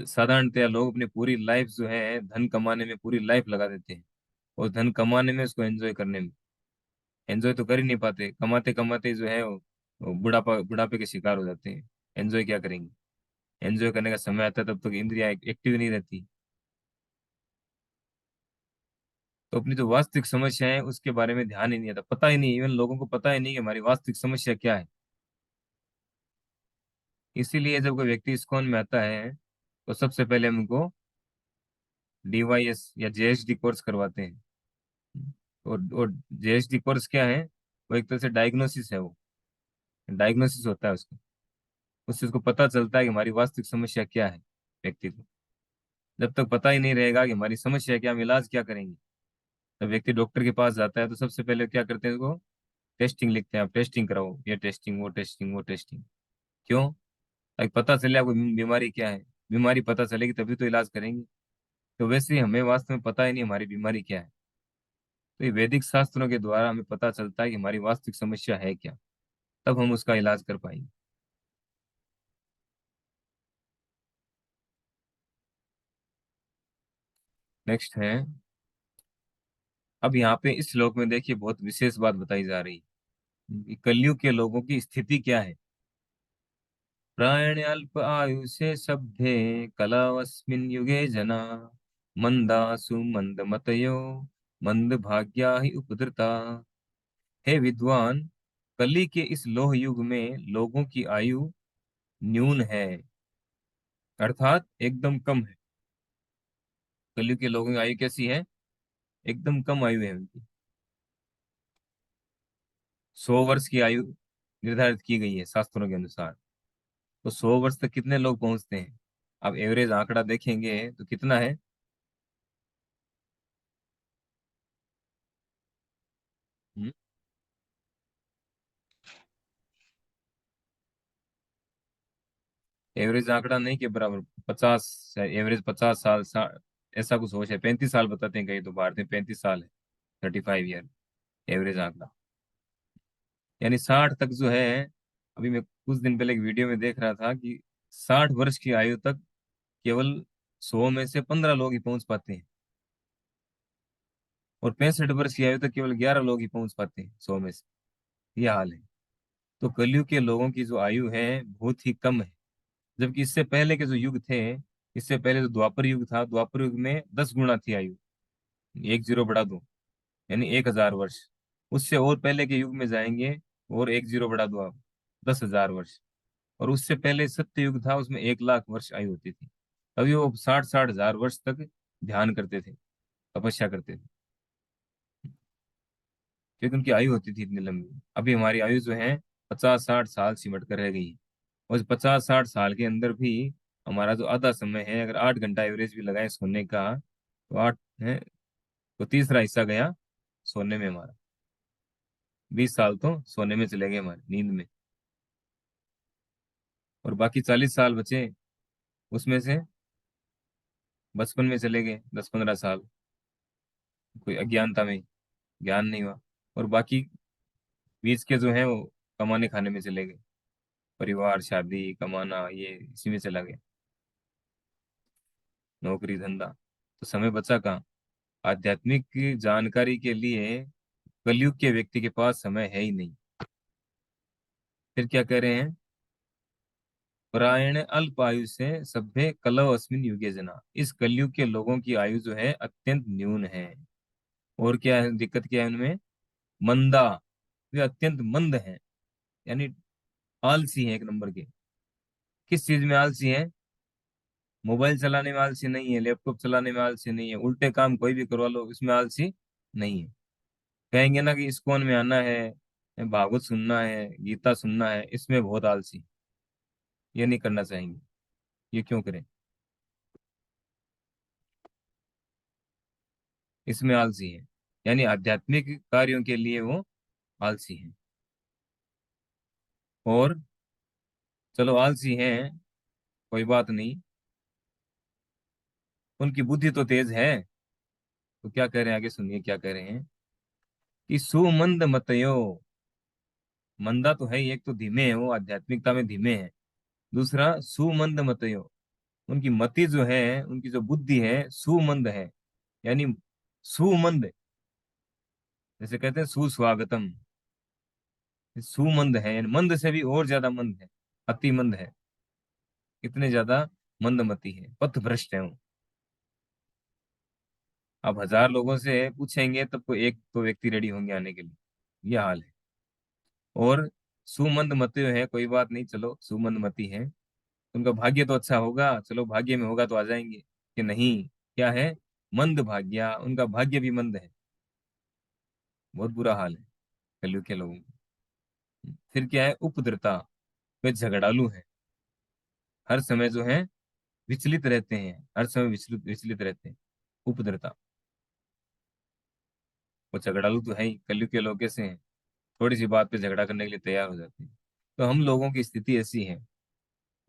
Speaker 1: साधारणतया लोग अपनी पूरी लाइफ जो है धन कमाने में पूरी लाइफ लगा देते हैं, और धन कमाने में, उसको एंजॉय करने में एंजॉय तो कर ही नहीं पाते। कमाते कमाते जो है वो बुढ़ापे के शिकार हो जाते हैं। एंजॉय क्या करेंगे? एंजॉय करने का समय आता है तब तक इंद्रियां एक्टिव नहीं रहती। तो अपनी जो वास्तविक समस्या है उसके बारे में ध्यान ही नहीं आता, पता ही नहीं, इवन लोगों को पता ही नहीं कि हमारी वास्तविक समस्या क्या है। इसीलिए जब कोई व्यक्ति इस्कॉन में आता है तो सबसे पहले हम उनको DYS या JHD कोर्स करवाते हैं। और JHD कोर्स क्या है? वो एक तरह से डायग्नोसिस है, वो डायग्नोसिस होता है उसका। उससे उसको पता चलता है कि हमारी वास्तविक समस्या क्या है व्यक्ति को। जब तक पता ही नहीं रहेगा कि हमारी समस्या क्या, हम इलाज क्या करेंगे। जब व्यक्ति डॉक्टर के पास जाता है तो सबसे पहले क्या करते हैं, उसको टेस्टिंग लिखते हैं, आप टेस्टिंग कराओ, ये टेस्टिंग, वो टेस्टिंग, वो टेस्टिंग। क्यों? ताकि पता चले आपको बीमारी क्या है। बीमारी पता चलेगी तभी तो इलाज करेंगे। तो वैसे ही हमें वास्तव में पता ही नहीं हमारी बीमारी क्या है। तो ये वैदिक शास्त्रों के द्वारा हमें पता चलता है कि हमारी वास्तविक समस्या है क्या, तब हम उसका इलाज कर पाएंगे। नेक्स्ट है, अब यहाँ पे इस श्लोक में देखिए बहुत विशेष बात बताई जा रही है कि कलयुग के लोगों की स्थिति क्या है। प्रायण अल्प आयु से सभ्ये कलावस्मिन युगे जना मंदासु मंद मतयो मंद भाग्या ही उपद्रता। हे विद्वान, कली के इस लोह युग में लोगों की आयु न्यून है, अर्थात एकदम कम है। कलयुग के लोगों की आयु कैसी है? एकदम कम आयु है उनकी। 100 वर्ष की आयु निर्धारित की गई है शास्त्रों के अनुसार। तो 100 वर्ष तक कितने लोग पहुंचते हैं? आप एवरेज आंकड़ा देखेंगे तो कितना है? एवरेज आंकड़ा नहीं के बराबर, 50, एवरेज 50 साल, ऐसा कुछ हो, शायद 35 साल बताते हैं कहीं, तो भारत में 35 साल है, 35 ईयर एवरेज आंकड़ा। यानी 60 तक जो है, अभी मैं कुछ दिन पहले एक वीडियो में देख रहा था कि 60 वर्ष की आयु तक केवल 100 में से 15 लोग ही पहुंच पाते हैं, और 65 वर्ष की आयु तक केवल 11 लोग ही पहुंच पाते हैं 100 में से। यह हाल है। तो कलयुग के लोगों की जो आयु है बहुत ही कम है। जबकि इससे पहले के जो युग थे, इससे पहले जो द्वापर युग था, द्वापर युग में 10 गुना थी आयु। एक जीरो बढ़ा दो यानी 1,000 वर्ष। उससे और पहले के युग में जाएंगे और एक जीरो बढ़ा दो आप, 10,000 वर्ष। और उससे पहले सत्य युग था, उसमें 1,00,000 वर्ष आयु होती थी। तभी वो 60-60 हजार वर्ष तक ध्यान करते थे, तपस्या करते थे, क्योंकि उनकी आयु होती थी इतनी लंबी। अभी हमारी आयु जो है 50-60 साल सिमट कर रह गई है। और इस 50-60 साल के अंदर भी हमारा जो आधा समय है, अगर 8 घंटा एवरेज भी लगाए सोने का, तो 8 है, तो तीसरा हिस्सा गया सोने में हमारा। 20 साल तो सोने में चले गए हमारे, नींद में। और बाकी 40 साल बचे, उसमें से बचपन में चले गए 10-15 साल, कोई अज्ञानता में, ज्ञान नहीं हुआ। और बाकी बीच के जो है वो कमाने खाने में चले गए, परिवार, शादी, कमाना, ये इसी में चला गया, नौकरी, धंधा। तो समय बचा कहाँ? आध्यात्मिक जानकारी के लिए कलयुग के व्यक्ति के पास समय है ही नहीं। फिर क्या कह रहे हैं? प्रायण अल्प आयु से सभ्य कलव अस्मिन युगे जना। इस कलयुग के लोगों की आयु जो है अत्यंत न्यून है। और क्या है, दिक्कत क्या है उनमें? मंदा, वे अत्यंत मंद हैं, यानी आलसी हैं एक नंबर के। किस चीज में आलसी है? मोबाइल चलाने में आलसी नहीं है, लैपटॉप चलाने में आलसी नहीं है, उल्टे काम कोई भी करवा लो इसमें आलसी नहीं है। कहेंगे ना कि इस्कॉन में आना है, भागवत सुनना है, गीता सुनना है, इसमें बहुत आलसी, ये नहीं करना चाहेंगे। ये क्यों करें? इसमें आलसी है, यानी आध्यात्मिक कार्यों के लिए वो आलसी है। और चलो आलसी हैं, कोई बात नहीं, उनकी बुद्धि तो तेज है। तो क्या कह रहे हैं, आगे सुनिए क्या कह रहे हैं कि सुमंद मतयो, मंदा तो है ही, एक तो धीमे है, वो आध्यात्मिकता में धीमे है। दूसरा सुमंद मतयो, उनकी मति जो है, उनकी जो बुद्धि है सुमंद है, यानी सुमंद, जैसे कहते हैं सुस्वागतम, सुमंद है, यानी मंद से भी और ज्यादा मंद है, अति मंद है, इतने ज्यादा मंदमती है, पथ भ्रष्ट है वो। अब 1000 लोगों से पूछेंगे तब कोई एक तो व्यक्ति रेडी होंगे आने के लिए, यह हाल है। और सुमंद मती है, कोई बात नहीं, चलो सुमंद मती है, उनका भाग्य तो अच्छा होगा, चलो भाग्य में होगा तो आ जाएंगे, कि नहीं, क्या है, मंद भाग्या, उनका भाग्य भी मंद है, बहुत बुरा हाल है कलयुग के लोगों का। फिर क्या है, उपद्रता, वे झगड़ालू है, हर समय जो है विचलित रहते हैं, हर समय विचलित विचलित रहते हैं, उपद्रता। वो झगड़ालू तो है ही, कलयुग के लोग कैसे हैं, थोड़ी सी बात पे झगड़ा करने के लिए तैयार हो जाते हैं। तो हम लोगों की स्थिति ऐसी है,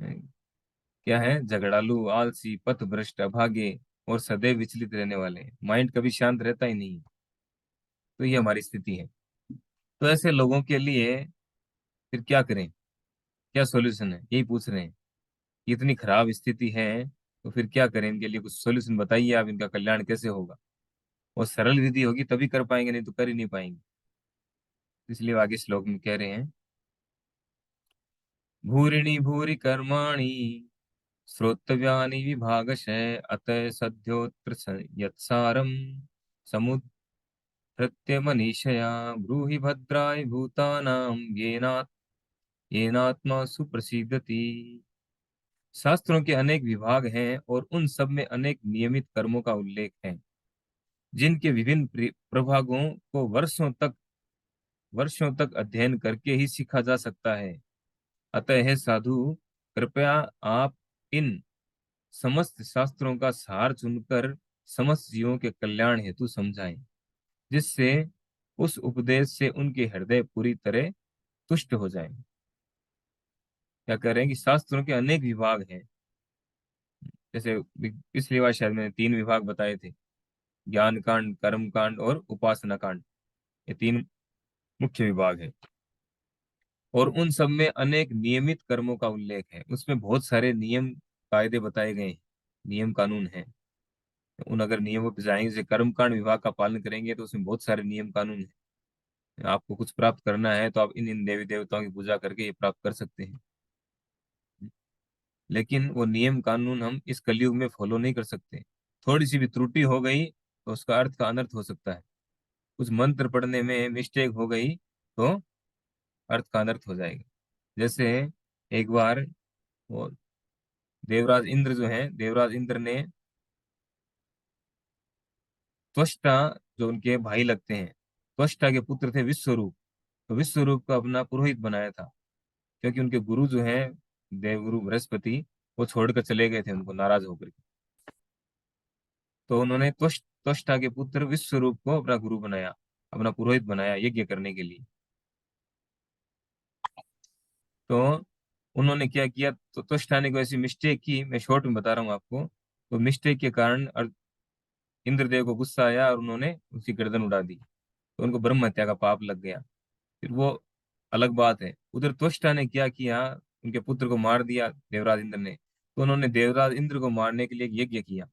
Speaker 1: क्या है, झगड़ालू, आलसी, पथ भ्रष्ट, अभागे और सदैव विचलित रहने वाले हैं, माइंड कभी शांत रहता ही नहीं। तो ये हमारी स्थिति है। तो ऐसे लोगों के लिए फिर क्या करें, क्या सॉल्यूशन है, यही पूछ रहे हैं। ये इतनी खराब स्थिति है, तो फिर क्या करें, इनके लिए कुछ सॉल्यूशन बताइए आप, इनका कल्याण कैसे होगा। और सरल विधि होगी तभी कर पाएंगे, नहीं तो कर ही नहीं पाएंगे। इसलिए वो आगे श्लोक में कह रहे हैं, भूरिणी भूरि कर्माणि श्रोतव्यानि विभागशः अतः सद्योत्र यत्सारम समुद्धृत्य मनीषया ब्रूहि भद्राय भूतानां येनात्मा सुप्रसिद्धति। शास्त्रों के अनेक विभाग हैं और उन सब में अनेक नियमित कर्मों का उल्लेख है, जिनके विभिन्न प्रभागों को वर्षों तक अध्ययन करके ही सीखा जा सकता है। अतः हे साधु, कृपया आप इन समस्त शास्त्रों का सार चुनकर समस्त जीवों के कल्याण हेतु समझाएं, जिससे उस उपदेश से उनके हृदय पूरी तरह तुष्ट हो जाएं। क्या कह रहे हैं कि शास्त्रों के अनेक विभाग हैं, जैसे पिछली बार शायद मैंने 3 विभाग बताए थे, ज्ञान कांड, कर्म कांड और उपासना कांड, ये 3 मुख्य विभाग है। और उन सब में अनेक नियमित कर्मों का उल्लेख है, उसमें बहुत सारे नियम कायदे बताए गए हैं, नियम कानून हैं। उन अगर नियमों पर जाएंगे, जैसे कर्म कांड विभाग का पालन करेंगे, तो उसमें बहुत सारे नियम कानून हैं। आपको कुछ प्राप्त करना है तो आप इन इन देवी देवताओं की पूजा करके ये प्राप्त कर सकते हैं। लेकिन वो नियम कानून हम इस कलयुग में फॉलो नहीं कर सकते। थोड़ी सी भी त्रुटि हो गई तो उसका अर्थ का अनर्थ हो सकता है। कुछ मंत्र पढ़ने में मिस्टेक हो गई तो अर्थ का अनर्थ हो जाएगा। जैसे एक बार वो देवराज इंद्र जो है, देवराज इंद्र ने त्वष्टा, जो उनके भाई लगते हैं, त्वष्टा के पुत्र थे विश्वरूप, तो विश्वरूप को अपना पुरोहित बनाया था, क्योंकि उनके गुरु जो हैं देवगुरु बृहस्पति, वो छोड़कर चले गए थे उनको नाराज होकर के। तो उन्होंने त्वष्टा के पुत्र विश्वरूप को अपना गुरु बनाया, अपना पुरोहित बनाया यज्ञ करने के लिए। तो उन्होंने क्या किया, तो त्वष्टा ने कोई ऐसी मिस्टेक की, मैं शॉर्ट में बता रहा हूँ आपको। तो मिस्टेक के कारण इंद्रदेव को गुस्सा आया और उन्होंने उसकी गर्दन उड़ा दी, तो उनको ब्रह्म हत्या का पाप लग गया। फिर वो अलग बात है। उधर त्वष्टा ने क्या किया, उनके पुत्र को मार दिया देवराज इंद्र ने, तो उन्होंने देवराज इंद्र को मारने के लिए एक यज्ञ किया,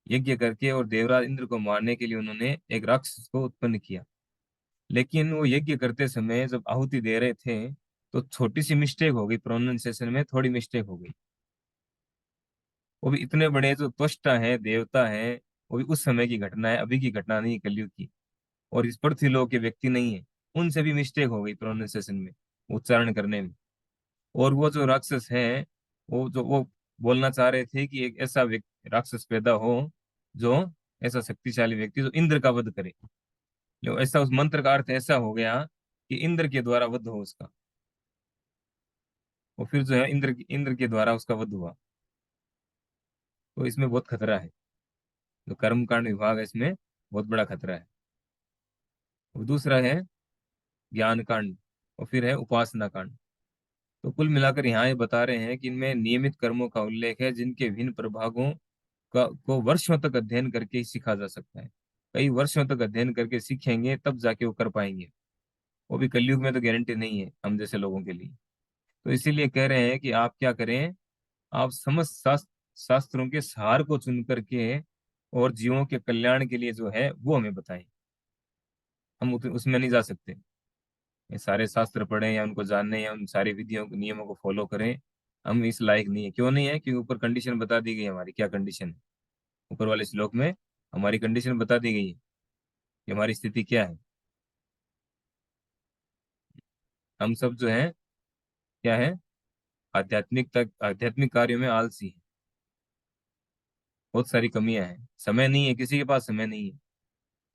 Speaker 1: यज्ञ करके और देवराज इंद्र को मारने के लिए उन्होंने एक राक्षस को उत्पन्न किया। लेकिन वो यज्ञ करते समय जब आहुति दे रहे थे, तो छोटी सी मिस्टेक हो गई, प्रोनाउंसिएशन में थोड़ी मिस्टेक हो गई। वो भी इतने बड़े जो त्वष्टा है, देवता है, वो भी उस समय की घटना है, अभी की घटना नहीं है, कलयुग की। और इस पृथ्वीलोक के व्यक्ति नहीं है, उनसे भी मिस्टेक हो गई प्रोनाउंसिएशन में, उच्चारण करने में। और वो जो राक्षस है, वो बोलना चाह रहे थे कि एक ऐसा राक्षस पैदा हो जो ऐसा शक्तिशाली व्यक्ति जो इंद्र का वध करे। जो ऐसा उस मंत्र का अर्थ ऐसा हो गया कि इंद्र के द्वारा वध हो उसका। और फिर जो है इंद्र के द्वारा उसका वध हुआ। तो इसमें बहुत खतरा है। जो कर्मकांड विभाग है इसमें बहुत बड़ा खतरा है। और दूसरा है ज्ञान कांड, और फिर है उपासना कांड। तो कुल मिलाकर यहाँ ये बता रहे हैं कि इनमें नियमित कर्मों का उल्लेख है जिनके विभिन्न प्रभागों का को वर्षों तक अध्ययन करके ही सीखा जा सकता है। कई वर्षों तक अध्ययन करके सीखेंगे तब जाके वो कर पाएंगे। वो भी कलयुग में तो गारंटी नहीं है हम जैसे लोगों के लिए। तो इसीलिए कह रहे हैं कि आप क्या करें, आप समस्त शास्त्रों के सार को चुन करके और जीवों के कल्याण के लिए जो है वो हमें बताएं। हम उसमें नहीं जा सकते। ये सारे शास्त्र पढ़ें या उनको जानने या उन सारी विधियों नियमों को फॉलो करें, हम इस लायक नहीं है। क्यों नहीं है? क्योंकि ऊपर कंडीशन बता दी गई है हमारी। क्या कंडीशन है? ऊपर वाले श्लोक में हमारी कंडीशन बता दी गई है कि हमारी स्थिति क्या है। हम सब जो है क्या है, आध्यात्मिक कार्यों में आलसी है। बहुत सारी कमियां हैं, समय नहीं है, किसी के पास समय नहीं है।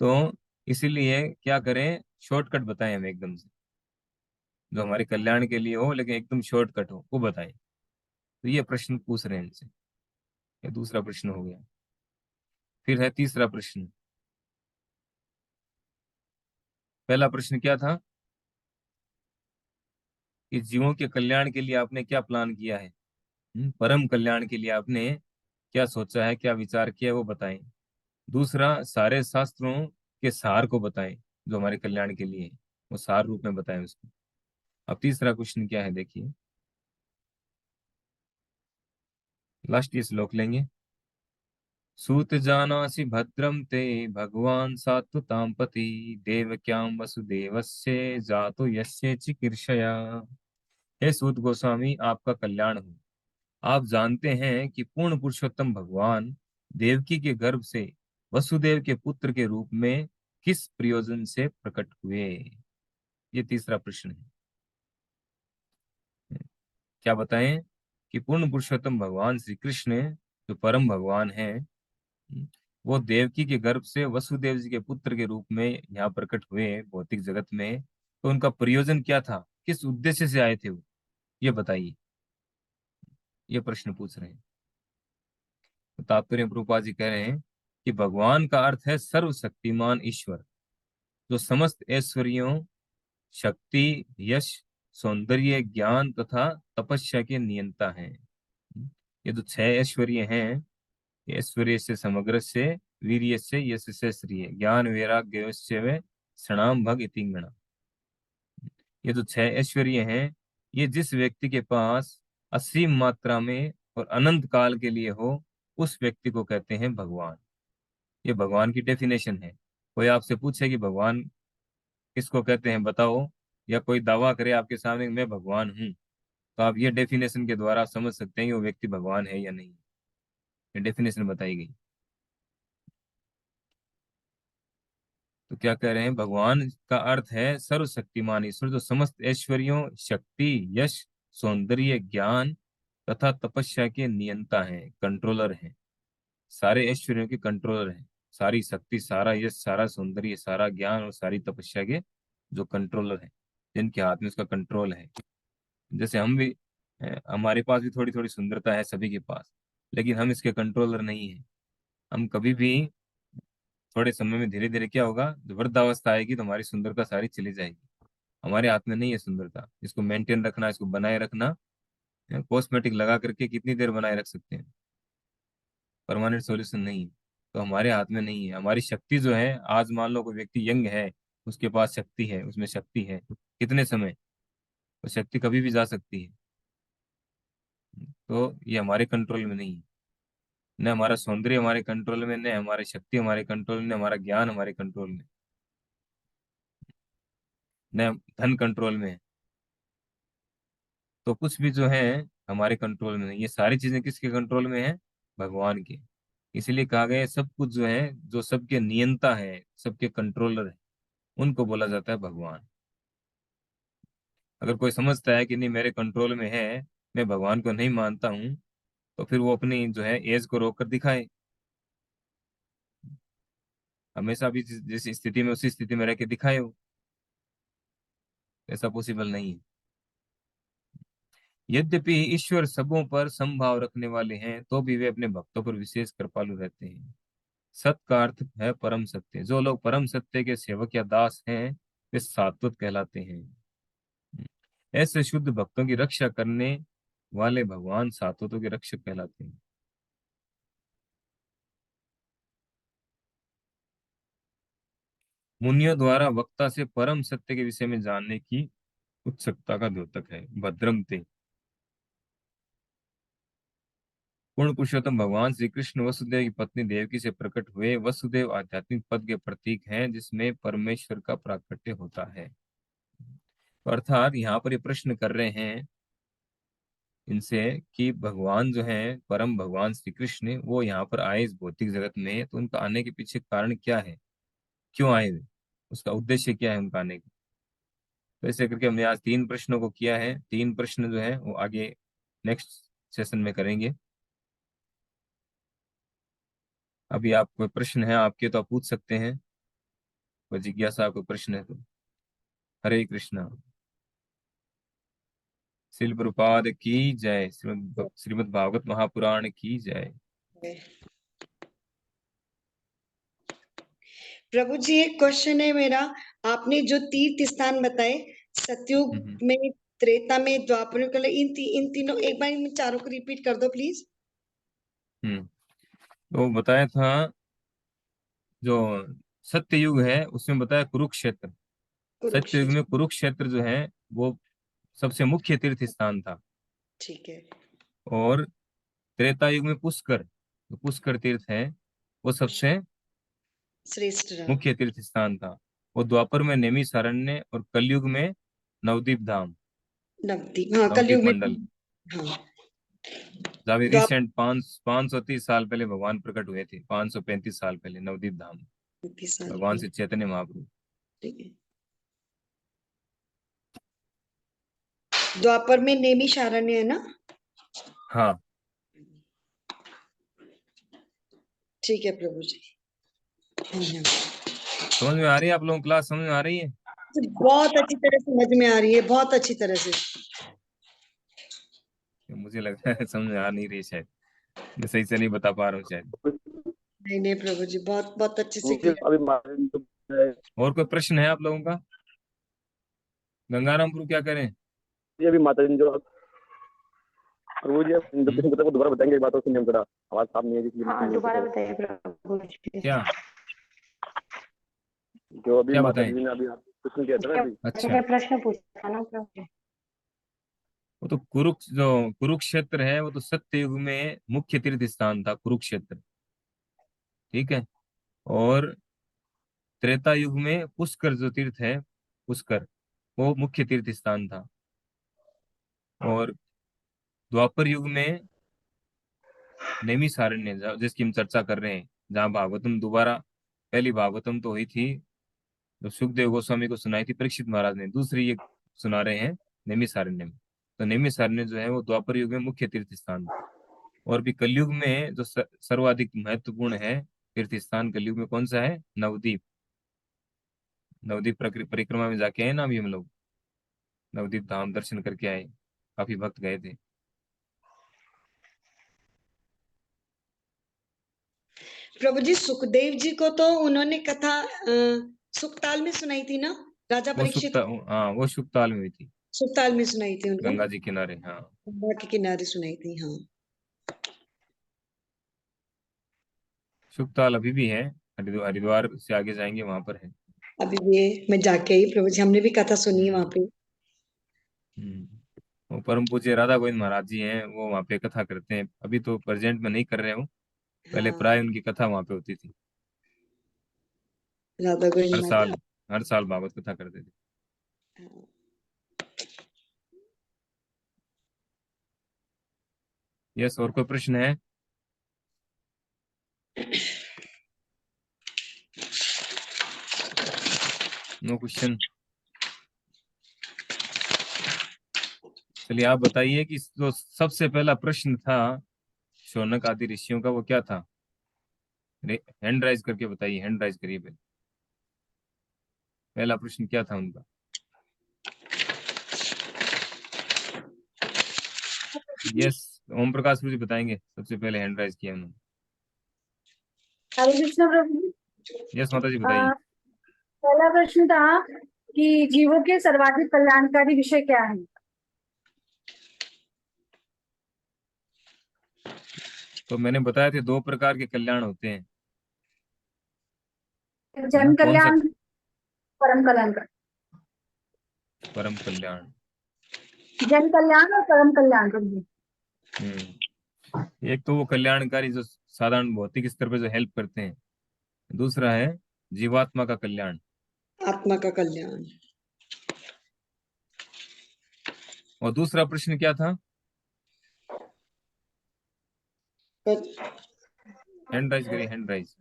Speaker 1: तो इसीलिए क्या करें, शॉर्टकट बताएं हमें एकदम से, जो हमारे कल्याण के लिए हो लेकिन एकदम शॉर्टकट हो, वो बताएं। तो ये प्रश्न पूछ रहे हैं इनसे। ये दूसरा प्रश्न हो गया। फिर है तीसरा प्रश्न। पहला प्रश्न क्या था कि जीवों के कल्याण के लिए आपने क्या प्लान किया है। परम कल्याण के लिए आपने क्या सोचा है, क्या विचार किया है, वो बताएं। दूसरा, सारे शास्त्रों के सार को बताएं जो हमारे कल्याण के लिए है, वो सार रूप में बताएं उसको। अब तीसरा क्वेश्चन क्या है देखिए, लास्ट ये श्लोक लेंगे। सूत जानासि भद्रम ते भगवान सात्वताम पति देवक्याम वसुदेवस्य जातो यस्य चिकीर्षया। हे सूत गोस्वामी, आपका कल्याण हो। आप जानते हैं कि पूर्ण पुरुषोत्तम भगवान देवकी के गर्भ से वसुदेव के पुत्र के रूप में किस प्रयोजन से प्रकट हुए। ये तीसरा प्रश्न है। क्या बताएं कि पूर्ण पुरुषोत्तम भगवान श्री कृष्ण जो परम भगवान है, वो देवकी के गर्भ से वसुदेव जी के पुत्र के रूप में यहाँ प्रकट हुए भौतिक जगत में। तो उनका प्रयोजन क्या था, किस उद्देश्य से आए थे वो, ये बताइए। ये प्रश्न पूछ रहे हैं। तो तात्पर्य प्रभुपाद जी कह रहे हैं कि भगवान का अर्थ है सर्वशक्तिमान ईश्वर, जो समस्त ऐश्वर्यों, शक्ति, यश, सौंदर्य, ज्ञान तथा तपस्या के नियंता हैं। ये जो छह ऐश्वर्य हैं, ये ऐश्वर्य से समग्र से, वीर्य से, यश से श्रिय, ज्ञान वैराग्य व क्षणाम भग इतिंगण। ये जो छह ऐश्वर्य हैं, ये जिस व्यक्ति के पास असीम मात्रा में और अनंत काल के लिए हो, उस व्यक्ति को कहते हैं भगवान। ये भगवान की डेफिनेशन है। कोई आपसे पूछे कि भगवान किसको कहते हैं बताओ, या कोई दावा करे आपके सामने कि मैं भगवान हूँ, तो आप ये डेफिनेशन के द्वारा समझ सकते हैं कि वो व्यक्ति भगवान है या नहीं। ये डेफिनेशन बताई गई। तो क्या कह रहे हैं, भगवान का अर्थ है सर्वशक्तिमान ईश्वर, जो समस्त ऐश्वर्यों, शक्ति, यश, सौंदर्य, ज्ञान तथा तपस्या के नियंता हैं, कंट्रोलर हैं। सारे ऐश्वर्यों के कंट्रोलर हैं। सारी शक्ति, सारा यश, सारा सौंदर्य, सारा ज्ञान और सारी तपस्या के जो कंट्रोलर हैं, जिनके हाथ में उसका कंट्रोल है। जैसे हम भी, हमारे पास भी थोड़ी थोड़ी सुंदरता है सभी के पास, लेकिन हम इसके कंट्रोलर नहीं है। हम कभी भी थोड़े समय में धीरे धीरे क्या होगा, जब वृद्धावस्था आएगी तो हमारी सुंदरता सारी चली जाएगी। हमारे हाथ में नहीं है सुंदरता। इसको मेंटेन रखना, इसको बनाए रखना। कॉस्मेटिक लगा करके कितनी देर बनाए रख सकते हैं, परमानेंट सॉल्यूशन नहीं है। तो हमारे हाथ में नहीं है। हमारी शक्ति जो है, आज मान लो कोई व्यक्ति यंग है, उसके पास शक्ति है, उसमें शक्ति है, कितने समय, वो शक्ति कभी भी जा सकती है। तो ये हमारे कंट्रोल में नहीं है। न हमारा सौंदर्य हमारे कंट्रोल में, न हमारी शक्ति हमारे कंट्रोल में, न हमारा ज्ञान हमारे कंट्रोल में, न धन कंट्रोल में है। तो कुछ भी जो है हमारे कंट्रोल में नहीं। ये सारी चीजें किसके कंट्रोल में है? भगवान के। इसलिए कहा गया है, सब कुछ जो है, जो सबके नियंता है, सबके कंट्रोलर है, उनको बोला जाता है भगवान। अगर कोई समझता है कि नहीं मेरे कंट्रोल में है, मैं भगवान को नहीं मानता हूँ, तो फिर वो अपनी जो है एज को रोक कर दिखाए। हमेशा भी जिस स्थिति में उसी स्थिति में रह के दिखाए हो, ऐसा पॉसिबल नहीं है। यद्यपि ईश्वर सबों पर समभाव रखने वाले हैं, तो भी वे अपने भक्तों पर विशेष कृपालु रहते हैं। सत का अर्थ है परम सत्य। जो लोग परम सत्य के सेवक या दास हैं, वे सात्वत कहलाते हैं। ऐसे शुद्ध भक्तों की रक्षा करने वाले भगवान सात्वतों के रक्षक कहलाते हैं। मुनियों द्वारा वक्ता से परम सत्य के विषय में जानने की उत्सुकता का द्योतक है। भद्रम ते। पूर्ण पुरुषोत्तम भगवान श्री कृष्ण वसुदेव की पत्नी देवकी से प्रकट हुए। वसुदेव आध्यात्मिक पद के प्रतीक हैं, जिसमें परमेश्वर का प्राकट्य होता है। अर्थात यहाँ पर ये प्रश्न कर रहे हैं इनसे कि भगवान जो है, परम भगवान श्री कृष्ण, वो यहाँ पर आए इस भौतिक जगत में, तो उनका आने के पीछे कारण क्या है, क्यों आए वे, उसका उद्देश्य क्या है उनका आने का। तो ऐसे करके हमने आज 3 प्रश्नों को किया है। 3 प्रश्न जो है वो आगे नेक्स्ट सेशन में करेंगे। अभी आप कोई प्रश्न है आपके तो आप पूछ सकते हैं, कोई जिज्ञासा कोई प्रश्न है तो। हरे कृष्णा। शिल प्रपाद की जय। श्रीमद् भागवत महापुराण की जय।
Speaker 2: प्रभु जी एक क्वेश्चन है मेरा। आपने जो तीर्थ स्थान बताए, सतयुग
Speaker 1: हम्म
Speaker 2: में, त्रेता में, द्वापर में, कल, इन तीनों एक बार इन चारों को रिपीट कर दो प्लीज।
Speaker 1: हम्म। तो बताया था जो सत्य युग है उसमें बताया कुरुक्षेत्र। सत्य युग में
Speaker 2: कुरुक्षेत्र।
Speaker 1: कुरुक्षेत्र जो है वो सबसे मुख्य तीर्थ स्थान था।
Speaker 2: ठीक है।
Speaker 1: और त्रेता युग में पुष्कर, जो पुष्कर तीर्थ है, वो सबसे
Speaker 2: श्रेष्ठ रहा।
Speaker 1: मुख्य तीर्थ स्थान था। वो द्वापर में नैमिषारण्य और कलयुग में नवदीप धाम,
Speaker 2: नवदीप, हाँ
Speaker 1: नवदीप
Speaker 2: कलयुग में।
Speaker 1: मंडल,
Speaker 2: हाँ।
Speaker 1: जहाँ भी
Speaker 2: द्वापर
Speaker 1: रिसेंट 530 साल पहले भगवान प्रकट हुए थे, 535 साल पहले नवदीप धाम,
Speaker 2: की साल
Speaker 1: भगवान
Speaker 2: पे।
Speaker 1: से चैतन्य महाप्रभु।
Speaker 2: ठीक है। द्वापर में नैमिषारण्य है ना।
Speaker 1: हाँ।
Speaker 2: ठीक है प्रभु जी। धन्यवाद।
Speaker 1: समझ में आ रही है आप लोगों को? क्लास समझ में आ रही है?
Speaker 2: बहुत अच्छी तरह समझ में आ रही है, बहुत अच्छी तरह से।
Speaker 1: मुझे लगता है समझ में आ नहीं रही, शायद मैं सही से नहीं बता पा रहा हूँ शायद।
Speaker 2: नहीं नहीं प्रभु जी, बहुत बहुत अच्छे से
Speaker 3: मुझे
Speaker 2: किया।
Speaker 3: अभी माता
Speaker 1: और कोई प्रश्न है आप लोगों का? गंगाराम प्रभु क्या करें?
Speaker 3: जी अभी माता जी जो प्रभु जी जो
Speaker 1: हम्म?
Speaker 3: किसी को दोबारा बताएंगे एक बात, और सुनिए हम जरा, आवाज साफ नहीं है जी।
Speaker 5: हाँ दोबारा बताइए प्रभु जी।
Speaker 1: क्या
Speaker 3: जो अभी
Speaker 1: क्या
Speaker 3: माता
Speaker 1: बताएं?
Speaker 3: जी ने अभी आपको प्रश्न किया था ना अभी।
Speaker 1: अच्छा,
Speaker 5: प्रश्न पूछा था ना प्रभु जी।
Speaker 1: वो तो जो कुरुक्षेत्र है, वो तो सत्य युग में मुख्य तीर्थ स्थान था कुरुक्षेत्र, ठीक है। और त्रेता युग में पुष्कर जो तीर्थ है, पुष्कर, वो मुख्य तीर्थ स्थान था। और द्वापर युग में नैमिषारण्य, जिसकी हम चर्चा कर रहे हैं, जहाँ भागवतम दोबारा, पहली भागवतम तो हुई थी जो सुखदेव गोस्वामी को सुनाई थी परीक्षित महाराज ने, दूसरी ये सुना रहे हैं नैमिषारण्य में। तो नैमिषारण्य जो है वो द्वापर युग में मुख्य तीर्थ स्थान था। और भी कलयुग में जो सर्वाधिक महत्वपूर्ण है तीर्थ स्थान कलयुग में, कौन सा है? नवदीप। नवदीप परिक्रमा में जाके आए ना अभी हम लोग, नवदीप धाम दर्शन करके आए, काफी भक्त गए थे।
Speaker 2: प्रभु जी सुखदेव जी को तो उन्होंने कथा सुखताल में सुनाई थी ना, राजा
Speaker 1: वो
Speaker 2: परीक्षित।
Speaker 1: सुक्ता, हाँ वो सुक्ताल में हुई थी,
Speaker 2: सुखताल में सुनाई थी उनको,
Speaker 1: गंगा जी किनारे। हाँ,
Speaker 2: गंगा के किनारे सुनाई थी। हाँ।
Speaker 1: सुक्ताल अभी भी है, हरिद्वार से आगे जाएंगे वहां पर है।
Speaker 2: अभी भी मैं जाके आई प्रभु जी, हमने भी कथा सुनी है वहां
Speaker 1: हम्म।
Speaker 2: पे।
Speaker 1: वो परम पूज्य राधा गोविंद महाराज जी हैं, वो वहाँ पे कथा करते हैं। अभी तो प्रेजेंट में नहीं कर रहे हो, पहले
Speaker 2: हाँ।
Speaker 1: प्राय उनकी कथा वहाँ पे होती थी।
Speaker 2: राधा गोविंद
Speaker 1: हर
Speaker 2: माता।
Speaker 1: साल, हर साल भागवत कथा करते थे।
Speaker 2: हाँ।
Speaker 1: यस, और कोई प्रश्न है? No question. चलिए आप बताइए कि जो सबसे पहला प्रश्न था शौनक आदि ऋषियों का वो क्या था? हैंड राइज करके बताइए, हैंड राइज करिए पहले। पहला प्रश्न क्या था उनका? यस, ओम प्रकाश गुरु जी बताएंगे, सबसे पहले हैंड राइज किया उन्होंने।
Speaker 6: हरे कृष्ण प्रभु जी।
Speaker 1: यस माता जी
Speaker 6: अ,
Speaker 1: बताइए।
Speaker 6: पहला प्रश्न था कि जीवों के सर्वाधिक कल्याणकारी विषय क्या है?
Speaker 1: तो मैंने बताया थे 2 प्रकार के कल्याण होते हैं, है ना?
Speaker 6: जन
Speaker 1: कौन सा?
Speaker 6: कल्याण, परम कल्याण।
Speaker 1: परम कल्याण।
Speaker 6: जन कल्याण और परम कल्याण प्रभु जी।
Speaker 1: एक तो वो कल्याणकारी जो साधारण भौतिक स्तर पे जो हेल्प करते हैं, दूसरा है जीवात्मा का कल्याण।
Speaker 2: आत्मा का कल्याण।
Speaker 1: और दूसरा प्रश्न क्या था?
Speaker 2: पर-
Speaker 1: हैंड राइज करिए, हैंड राइज।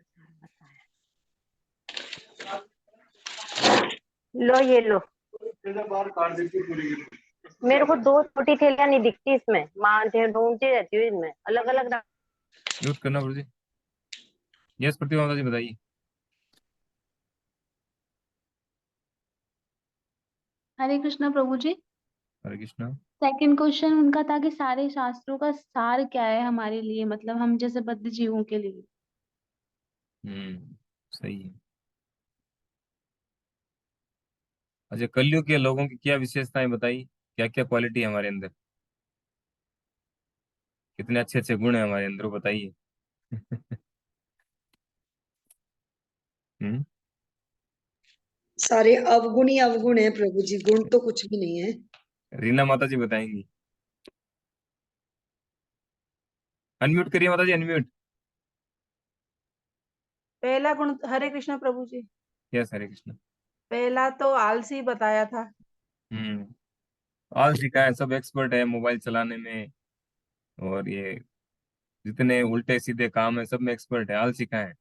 Speaker 5: लो ये लो। मेरे को 2 छोटी थैलियां नहीं दिखती इसमें, माँ ढूंढती रहती हूँ इनमें अलग अलग।
Speaker 1: म्यूट करना गुरु जी। यस प्रतिभा माता जी बताइए।
Speaker 7: हरे कृष्णा प्रभु जी।
Speaker 1: हरे कृष्णा।
Speaker 7: सेकंड क्वेश्चन उनका था कि सारे शास्त्रों का सार क्या है हमारे लिए, मतलब हम जैसे बद्ध जीवों के लिए।
Speaker 1: सही है। अच्छा, कलयुग के लोगों की क्या विशेषताएं बताइए, क्या क्या क्वालिटी है हमारे अंदर, कितने अच्छे अच्छे गुण है हमारे अंदर, वो बताइए। हम्म।
Speaker 2: सारे अवगुण ही अवगुण है प्रभु जी, गुण तो कुछ भी नहीं है।
Speaker 1: रीना माता जी बताएंगी। अनम्यूट करिए माता जी, अनम्यूट।
Speaker 8: पहला गुण, हरे कृष्ण प्रभु जी,
Speaker 1: यस हरे कृष्ण।
Speaker 8: पहला तो आलसी बताया था।
Speaker 1: हम्म। आलसी का है, सब एक्सपर्ट है मोबाइल चलाने में, और ये जितने उल्टे सीधे काम है सब में एक्सपर्ट है। आलसी का है,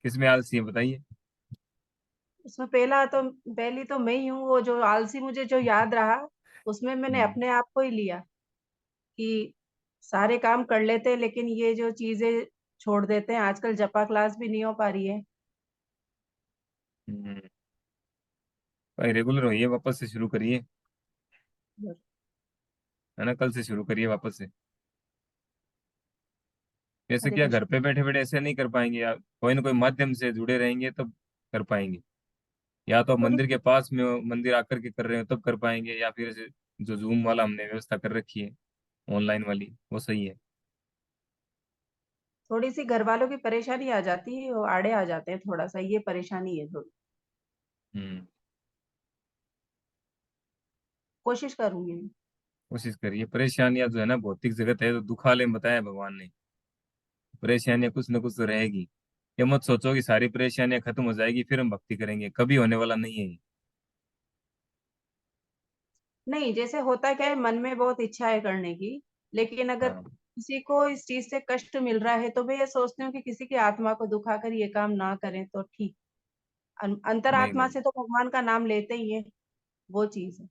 Speaker 1: किसमें आलसी है बताइए।
Speaker 8: उसमें पहली तो मैं ही हूँ, वो जो आलसी मुझे जो याद रहा, उसमें मैंने
Speaker 1: हम्म।
Speaker 8: अपने आप को ही लिया कि सारे काम कर लेते हैं लेकिन ये जो चीजें छोड़ देते हैं। आजकल जपा क्लास भी नहीं हो पा रही है।
Speaker 1: हम्म। भाई रेगुलर होइए, वापस से शुरू करिए, है ना? कल से शुरू करिए वापस से। ऐसे
Speaker 8: हरे
Speaker 1: क्या
Speaker 8: कृष्ण।
Speaker 1: घर पे बैठे बैठे ऐसे नहीं कर पाएंगे आप, कोई ना कोई माध्यम से जुड़े रहेंगे तब कर पाएंगे। या तो आप
Speaker 8: थोड़ी
Speaker 1: मंदिर के पास में हो, मंदिर आकर के कर रहे हो तब कर पाएंगे, या फिर ऐसे जो जूम वाला हमने व्यवस्था कर रखी है ऑनलाइन वाली, वो सही है।
Speaker 8: थोड़ी सी घर वालों की परेशानी आ जाती है, वो आड़े आ जाते हैं, थोड़ा सा ये परेशानी है थोड़ी।
Speaker 1: हम्म।
Speaker 8: कोशिश करूंगी मैं।
Speaker 1: कोशिश करिए। परेशानियां जो है ना, भौतिक जगत है तो दुखालय में बताया भगवान ने, परेशानियां कुछ ना कुछ तो रहेगी। ये मत सोचो कि सारी परेशानियां खत्म हो जाएगी फिर हम भक्ति करेंगे, कभी होने वाला नहीं है ये।
Speaker 8: नहीं, जैसे होता क्या है, मन में बहुत इच्छा है करने की, लेकिन अगर
Speaker 1: हाँ।
Speaker 8: किसी को इस चीज से कष्ट मिल रहा है तो मैं ये सोचती हूँ कि किसी की आत्मा को दुखाकर ये काम ना करें तो ठीक।
Speaker 1: नहीं
Speaker 8: अंतरात्मा
Speaker 1: नहीं,
Speaker 8: से तो भगवान का नाम लेते ही है, वो चीज है।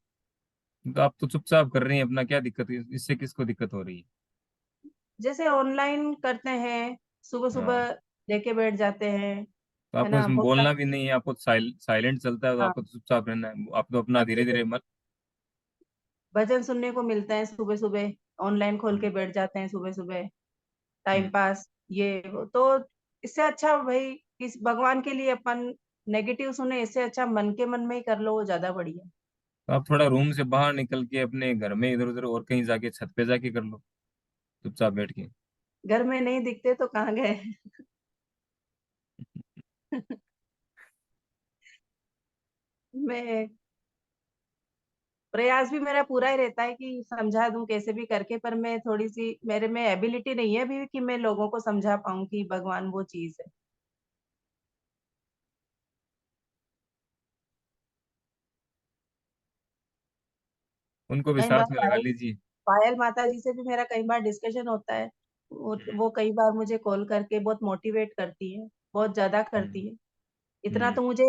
Speaker 1: तो आप तो चुपचाप कर रही हैं अपना, क्या दिक्कत है इससे, किसको दिक्कत हो रही है?
Speaker 8: जैसे ऑनलाइन करते हैं, सुबह
Speaker 1: हाँ,
Speaker 8: सुबह लेके बैठ जाते हैं,
Speaker 1: तो
Speaker 8: है
Speaker 1: आपको
Speaker 8: ना?
Speaker 1: इसमें
Speaker 8: बहुत
Speaker 1: बोलना भी
Speaker 8: सारे।
Speaker 1: नहीं है, आपको साइलेंट चलता है, तो
Speaker 8: हाँ,
Speaker 1: आपको तो चुपचाप रहना है, आप तो अपना धीरे धीरे मत।
Speaker 8: भजन सुनने को मिलते हैं सुबह सुबह, ऑनलाइन खोल के
Speaker 1: हम्म।
Speaker 8: बैठ जाते हैं सुबह सुबह, टाइम
Speaker 1: हम्म।
Speaker 8: पास ये वो। तो इससे अच्छा भाई किस भगवान के लिए अपन नेगेटिव सुने, इससे अच्छा मन के मन में ही कर लो, वो ज्यादा बढ़िया।
Speaker 1: तो आप थोड़ा रूम से बाहर निकल के अपने घर में इधर उधर और कहीं जाके छत पे जाके कर लो, चुपचाप बैठ के।
Speaker 8: घर में नहीं दिखते तो कहाँ गए? मैं प्रयास भी मेरा पूरा ही रहता है कि समझा दूं कैसे भी करके, पर मैं थोड़ी सी, मेरे में एबिलिटी नहीं है अभी कि मैं लोगों को समझा पाऊं कि भगवान वो चीज है।
Speaker 1: उनको भी
Speaker 8: कई बार
Speaker 1: साथ में लगा लीजिए।
Speaker 8: पायल माता जी से भी मेरा कई बार डिस्कशन होता है। वो कई बार मुझे कॉल करके बहुत मोटिवेट करती है, बहुत ज्यादा
Speaker 1: हम्म।
Speaker 8: करती है। इतना
Speaker 1: हम्म।
Speaker 8: तो मुझे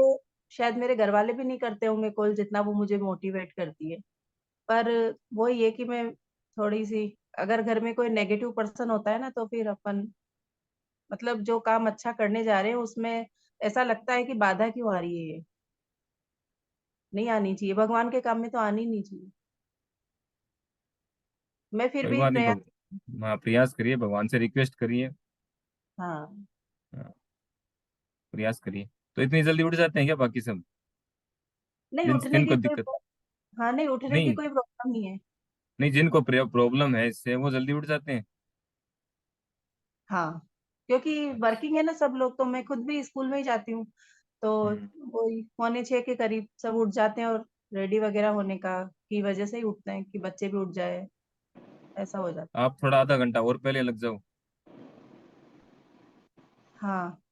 Speaker 8: शायद मेरे घर वाले भी नहीं करते होंगे कॉल, जितना वो मुझे मोटिवेट करती है। पर वो ये कि मैं थोड़ी-सी, अगर घर में कोई नेगेटिव पर्सन होता है ना, तो फिर अपन मतलब जो काम अच्छा करने जा रहे हैं उसमें ऐसा लगता है कि बाधा क्यों आ रही है ये? नहीं आनी चाहिए, भगवान के काम में तो आनी नहीं चाहिए। मैं फिर
Speaker 1: कोई
Speaker 8: भी
Speaker 1: बात नहीं,
Speaker 8: प्रयास।
Speaker 1: हाँ, प्रयास करिए, भगवान से रिक्वेस्ट करिए।
Speaker 8: हाँ,
Speaker 1: हाँ, प्रयास करिए। तो इतनी जल्दी उठ जाते हैं क्या बाकी सब,
Speaker 8: नहीं
Speaker 1: जिन
Speaker 8: उठने
Speaker 1: जिनको
Speaker 8: की कोई
Speaker 1: दिक्कत?
Speaker 8: हाँ, नहीं उठने की
Speaker 1: नहीं,
Speaker 8: कोई प्रॉब्लम नहीं है।
Speaker 1: नहीं, जिनको प्रॉब्लम है इससे वो जल्दी उठ जाते हैं।
Speaker 8: हाँ, क्योंकि वर्किंग है ना सब लोग, तो मैं खुद भी स्कूल में ही जाती हूँ, तो
Speaker 1: हम्म।
Speaker 8: वही पौने 6 के करीब सब उठ जाते हैं, और रेडी वगैरह होने का की वजह से ही उठते हैं कि बच्चे भी उठ जाए, ऐसा हो जाता
Speaker 1: आप थोड़ा आधा घंटा और पहले लग जाओ,
Speaker 8: है। हाँ,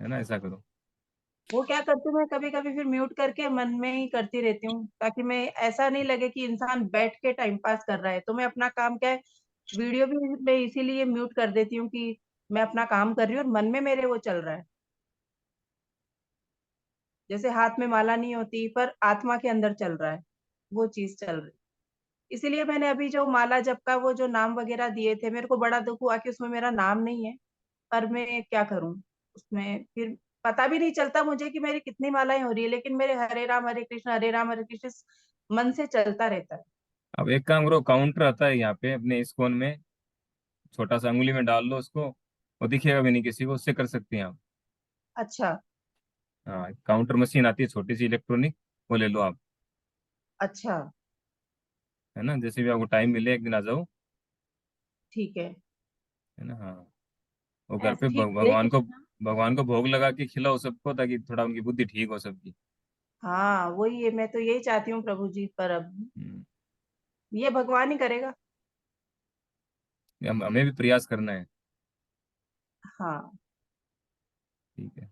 Speaker 1: है ना, ऐसा करो।
Speaker 8: वो क्या करती हूँ मैं कभी-कभी फिर म्यूट करके मन में ही करती रहती हूँ, ताकि मैं ऐसा नहीं लगे कि इंसान बैठ के टाइम पास कर रहा है। तो मैं अपना काम क्या है, वीडियो भी मैं इसीलिए म्यूट कर देती हूँ कि मैं अपना काम कर रही हूँ और मन में मेरे वो चल रहा है। जैसे हाथ में माला नहीं होती पर आत्मा के अंदर चल रहा है, वो चीज़ चल रही है। इसीलिए मैंने अभी जो माला जप का वो जो नाम वगैरह दिए थे, मेरे को बड़ा दुःख हुआ कि उसमें मेरा नाम नहीं है, पर मैं क्या करूँ? उसमें फिर पता भी नहीं चलता मुझे कि मेरी कितनी मालाएँ हो रही है, लेकिन मेरे हरे राम हरे कृष्ण मन से चलता रहता है।
Speaker 1: अब एक काम करो, काउंटर आता है यहाँ पे अपने इस्कॉन में, छोटा सा अंगुली में डाल लो उसको, वो दिखेगा भी नहीं किसी को, उससे कर सकते हैं आप।
Speaker 8: अच्छा,
Speaker 1: हाँ, काउंटर मशीन आती है छोटी सी इलेक्ट्रॉनिक, वो ले लो आप।
Speaker 8: अच्छा,
Speaker 1: है ना, जैसे भी आपको टाइम मिले एक दिन आ जाओ।
Speaker 8: ठीक है।
Speaker 1: है ना, हाँ। वो घर पे
Speaker 8: ठीक, हरे
Speaker 1: भगवान को,
Speaker 8: कृष्णा।
Speaker 1: भगवान को भोग लगा के खिलाओ सबको, ताकि थोड़ा उनकी बुद्धि ठीक हो सबकी।
Speaker 8: हाँ, वही है, मैं तो यही चाहती हूँ प्रभु जी, पर अब
Speaker 1: हम्म,
Speaker 8: ये भगवान ही करेगा।
Speaker 1: हमें भी प्रयास करना है।
Speaker 8: हाँ,
Speaker 1: ठीक है।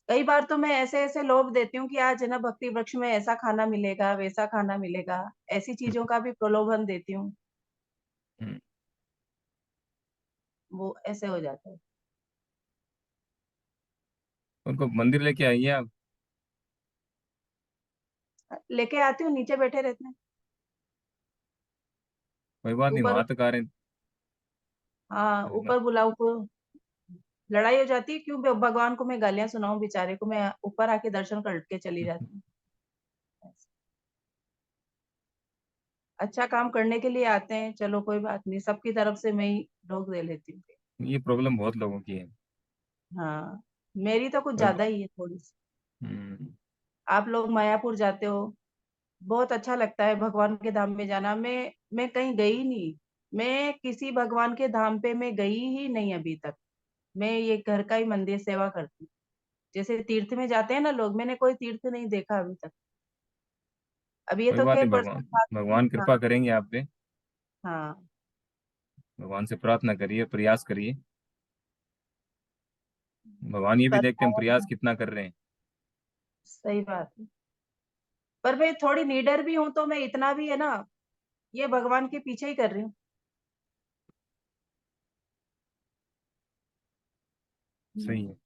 Speaker 8: कई बार तो मैं ऐसे-ऐसे लोभ देती हूँ कि आज है ना भक्ति वृक्ष में ऐसा खाना मिलेगा, वैसा खाना मिलेगा, ऐसी चीज़ों का भी प्रलोभन देती हूँ,
Speaker 1: हम्म,
Speaker 8: वो ऐसे हो जाता है।
Speaker 1: उनको मंदिर लेके आइए आप।
Speaker 8: लेके आती हूँ, नीचे बैठे रहते हैं,
Speaker 1: कोई बात नहीं,
Speaker 8: ऊपर।
Speaker 1: वहां तक आ रहे हैं।
Speaker 8: हाँ,
Speaker 1: है ना।
Speaker 8: ऊपर बुलाऊँ तो लड़ाई हो जाती है, क्यों भगवान को मैं गालियाँ सुनाऊँ बेचारे को, मैं ऊपर आके दर्शन करके चली जाती हूँ। अच्छा काम करने के लिए आते हैं, चलो कोई बात नहीं, सबकी तरफ से मैं ही रोक दे लेती हूँ।
Speaker 1: ये प्रॉब्लम बहुत लोगों की है।
Speaker 8: हाँ, मेरी तो कुछ
Speaker 1: कोई
Speaker 8: ज़्यादा ही है थोड़ी-सी।
Speaker 1: हम्म,
Speaker 8: आप लोग मायापुर जाते हो, बहुत अच्छा लगता है भगवान के धाम में जाना। मैं कहीं गई नहीं, मैं किसी भगवान के धाम पे मैं गई ही नहीं अभी तक। मैं ये घर का ही मंदिर सेवा करती हूँ। जैसे तीर्थ में जाते हैं ना लोग, मैंने कोई तीर्थ नहीं देखा अभी तक। अब ये
Speaker 1: कोई
Speaker 8: तो
Speaker 1: बात
Speaker 8: खैर
Speaker 1: नहीं,
Speaker 8: पर्सनल
Speaker 1: भगवान
Speaker 8: बात है।
Speaker 1: भगवान
Speaker 8: हाँ,
Speaker 1: कृपा करेंगे आप पे।
Speaker 8: हाँ,
Speaker 1: भगवान से प्रार्थना करिए, प्रयास करिए। भगवान ये भी
Speaker 8: कर
Speaker 1: देखते हैं हम प्रयास
Speaker 8: पाया।
Speaker 1: कितना कर रहे हैं।
Speaker 8: सही बात है। पर मैं थोड़ी नीडर भी हूँ, तो मैं इतना भी है ना, ये भगवान के पीछे ही कर रही हूँ।
Speaker 1: सही है।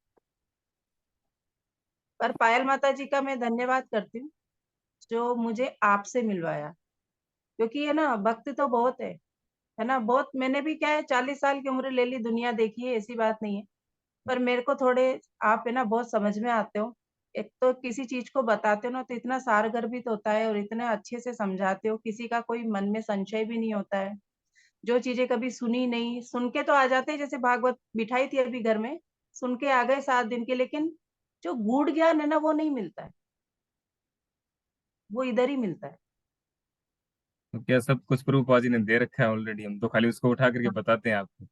Speaker 8: पर पायल माता जी का मैं धन्यवाद करती हूँ, जो मुझे आपसे मिलवाया। क्योंकि है ना, भक्त तो बहुत है ना? बहुत मैंने भी क्या है 40 साल की उम्र ले ली, दुनिया देखी है, ऐसी बात नहीं है। पर मेरे को थोड़े आप है ना बहुत समझ में आते हो। एक तो किसी चीज़ को बताते हो ना तो इतना सारगर्भित होता है और इतने अच्छे से समझाते हो, किसी का कोई मन में संशय भी नहीं होता है। जो चीज़ें कभी सुनी नहीं, सुन के तो आ जाते हैं, जैसे भागवत बिठाई थी अभी घर में, सुन के आ गए 7 दिन के, लेकिन जो गूढ़ ज्ञान है ना वो नहीं मिलता है, वो इधर ही मिलता है।
Speaker 1: तो क्या सब कुछ प्रभुपाद जी ने दे रखा है ऑलरेडी, हम तो खाली उसको उठा करके
Speaker 8: हाँ,
Speaker 1: बताते हैं आपको,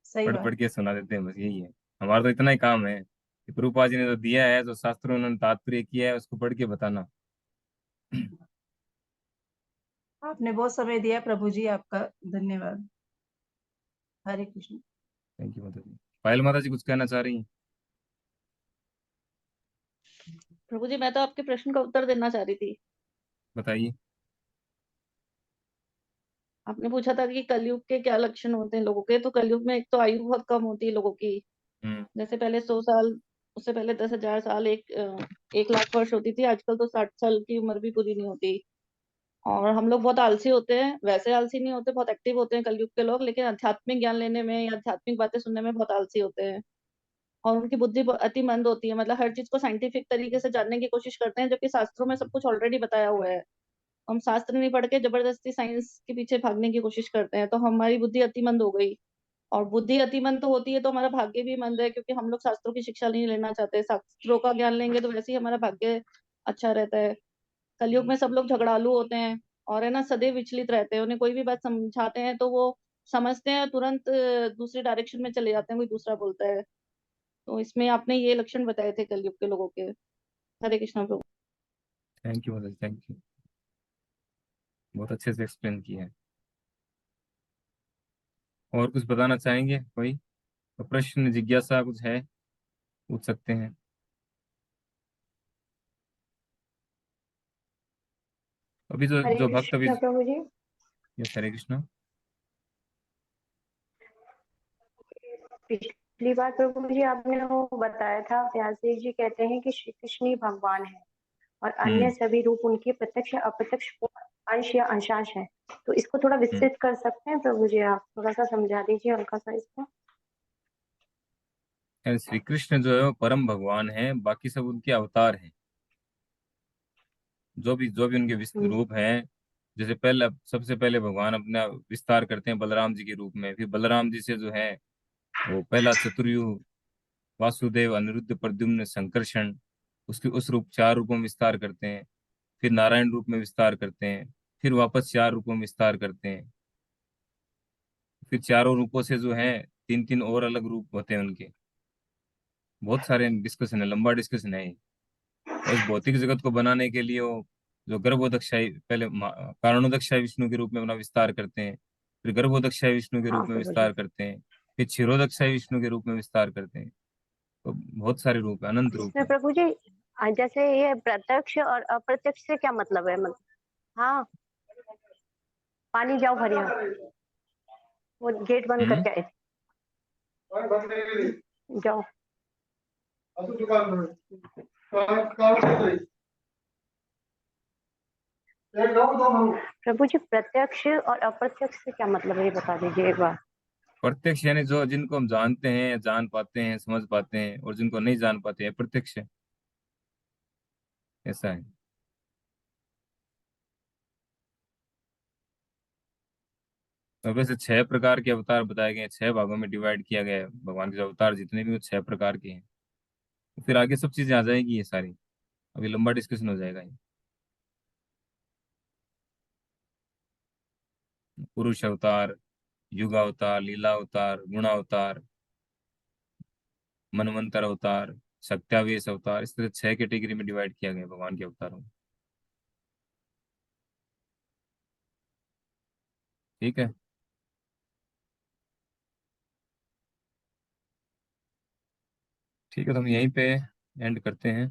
Speaker 8: सही
Speaker 1: पढ़
Speaker 8: बात।
Speaker 1: पढ़ के सुना देते हैं, बस यही है। हमारा तो इतना ही काम है कि प्रभुपाद जी ने जो दिया है, जो शास्त्रों में उन्होंने तात्पर्य किया है, उसको पढ़ के बताना।
Speaker 8: आपने बहुत समय दिया प्रभु जी, आपका धन्यवाद। हरे कृष्ण।
Speaker 1: थैंक यू माता जी। पायल माता जी कुछ कहना चाह रही हैं?
Speaker 9: प्रभु जी, मैं तो आपके प्रश्न का उत्तर देना चाह रही थी।
Speaker 1: बताइए।
Speaker 9: आपने पूछा था कि कलयुग के क्या लक्षण होते हैं लोगों के, तो कलयुग में एक तो आयु बहुत कम होती है लोगों की।
Speaker 1: हम्म।
Speaker 9: जैसे पहले 100 साल उससे पहले 10,000 साल, 1 लाख वर्ष होती थी, आजकल तो 60 साल की उम्र भी पूरी नहीं होती। और हम लोग बहुत आलसी होते हैं, वैसे आलसी नहीं होते, बहुत एक्टिव होते हैं कलयुग के लोग, लेकिन आध्यात्मिक ज्ञान लेने में या आध्यात्मिक बातें सुनने में बहुत आलसी होते हैं। और उनकी बुद्धि अति मंद होती है, मतलब हर चीज को साइंटिफिक तरीके से जानने की कोशिश करते हैं, जबकि शास्त्रों में सब कुछ ऑलरेडी बताया हुआ है। हम शास्त्र नहीं पढ़ के जबरदस्ती साइंस के पीछे भागने की कोशिश करते हैं, तो हमारी बुद्धि अति मंद हो गई। और बुद्धि अति मंद तो होती है तो हमारा भाग्य भी मंद है, क्योंकि हम लोग शास्त्रों की शिक्षा नहीं लेना चाहते। शास्त्रों का ज्ञान लेंगे तो वैसे ही हमारा भाग्य अच्छा रहता है। कलयुग में सब लोग झगड़ालू होते हैं और है ना, सदैव विचलित रहते हैं। उन्हें कोई भी बात समझाते हैं तो वो समझते हैं, तुरंत दूसरी डायरेक्शन में चले जाते हैं, कोई दूसरा बोलता है। तो इसमें आपने ये लक्षण बताए थे कलयुग के लोगों के। हरे कृष्णा प्रभु।
Speaker 1: Thank you mother, thank you, बहुत अच्छे से एक्सप्लेन किया है। और कुछ बताना चाहेंगे कोई? तो प्रश्न जिज्ञासा कुछ है, पूछ सकते हैं। अभी जो
Speaker 5: हरे
Speaker 1: जो भक्त अभी,
Speaker 5: कृष्णा प्रभु जी।
Speaker 1: यस हरे कृष्णा।
Speaker 5: पिछली बार प्रभु जी आपने वो बताया था, व्यासदेव जी कहते हैं कि श्री कृष्ण ही भगवान है और अन्य
Speaker 1: हम्म
Speaker 5: सभी रूप उनके प्रत्यक्ष या अप्रत्यक्ष अंश या अंशांश है। तो इसको थोड़ा
Speaker 1: हम्म
Speaker 5: विस्तृत कर सकते हैं प्रभु जी? आप थोड़ा सा समझा दीजिए हल्का सा इसको।
Speaker 1: यानी श्री कृष्ण जो है वो परम भगवान है, बाकी सब उनके अवतार हैं। जो भी उनके
Speaker 5: हम्म।
Speaker 1: रूप हैं। जैसे पहले, सबसे पहले भगवान अपना विस्तार करते हैं बलराम जी के रूप में, फिर बलराम जी से जो है वो पहला चतुर्युग, वासुदेव, अनिरुद्ध, प्रद्युम्न, संकर्षण, उसके उस रूप 4 रूपों में विस्तार करते हैं। फिर नारायण रूप में विस्तार करते हैं। फिर वापस 4 रूपों में विस्तार करते हैं। फिर चारों रूपों से जो है 3 3 और अलग रूप होते हैं उनके। बहुत सारे डिस्कशन है, लंबा डिस्कशन है ये। और इस भौतिक जगत को बनाने के लिए वो जो गर्भोदकशाही, पहले कारणोदकशाही विष्णु के रूप में अपना विस्तार करते हैं। फिर गर्भोदकशाही विष्णु के
Speaker 5: हाँ
Speaker 1: रूप में
Speaker 5: प्रभु जी।
Speaker 1: विस्तार करते हैं। फिर क्षीरोदकशाही विष्णु के रूप में विस्तार करते हैं। तो बहुत सारे रूप है, अनंत रूप
Speaker 5: इसमें
Speaker 1: है।
Speaker 5: प्रभु जी जैसे ये प्रत्यक्ष और अप्रत्यक्ष से क्या मतलब है? मतलब हाँ, पानी जाओ भरिया, वो गेट बंद
Speaker 1: हम्म
Speaker 5: करके आए थे। जाओ। प्रभु जी प्रत्यक्ष और अप्रत्यक्ष से क्या मतलब है, ये बता दीजिए एक बार।
Speaker 1: प्रत्यक्ष यानी जो जिनको हम जानते हैं, जान पाते हैं, समझ पाते हैं, और जिनको नहीं जान पाते हैं प्रत्यक्ष है। ऐसा है। तो वैसे 6 प्रकार के अवतार बताए गए हैं, 6 भागों में डिवाइड किया गया है भगवान के जो अवतार जितने भी, वो 6 प्रकार के हैं। तो फिर आगे सब चीजें आ जाएगी ये सारी, अभी लंबा डिस्कशन हो जाएगा ये। पुरुष अवतार, युग अवतार, लीला अवतार, गुण अवतार, मनवंतर अवतार, सत्यावेश अवतार, इस तरह 6 कैटेगरी में डिवाइड किया गया है भगवान के अवतारों को। ठीक है। ठीक है, तो हम यहीं पे एंड करते हैं।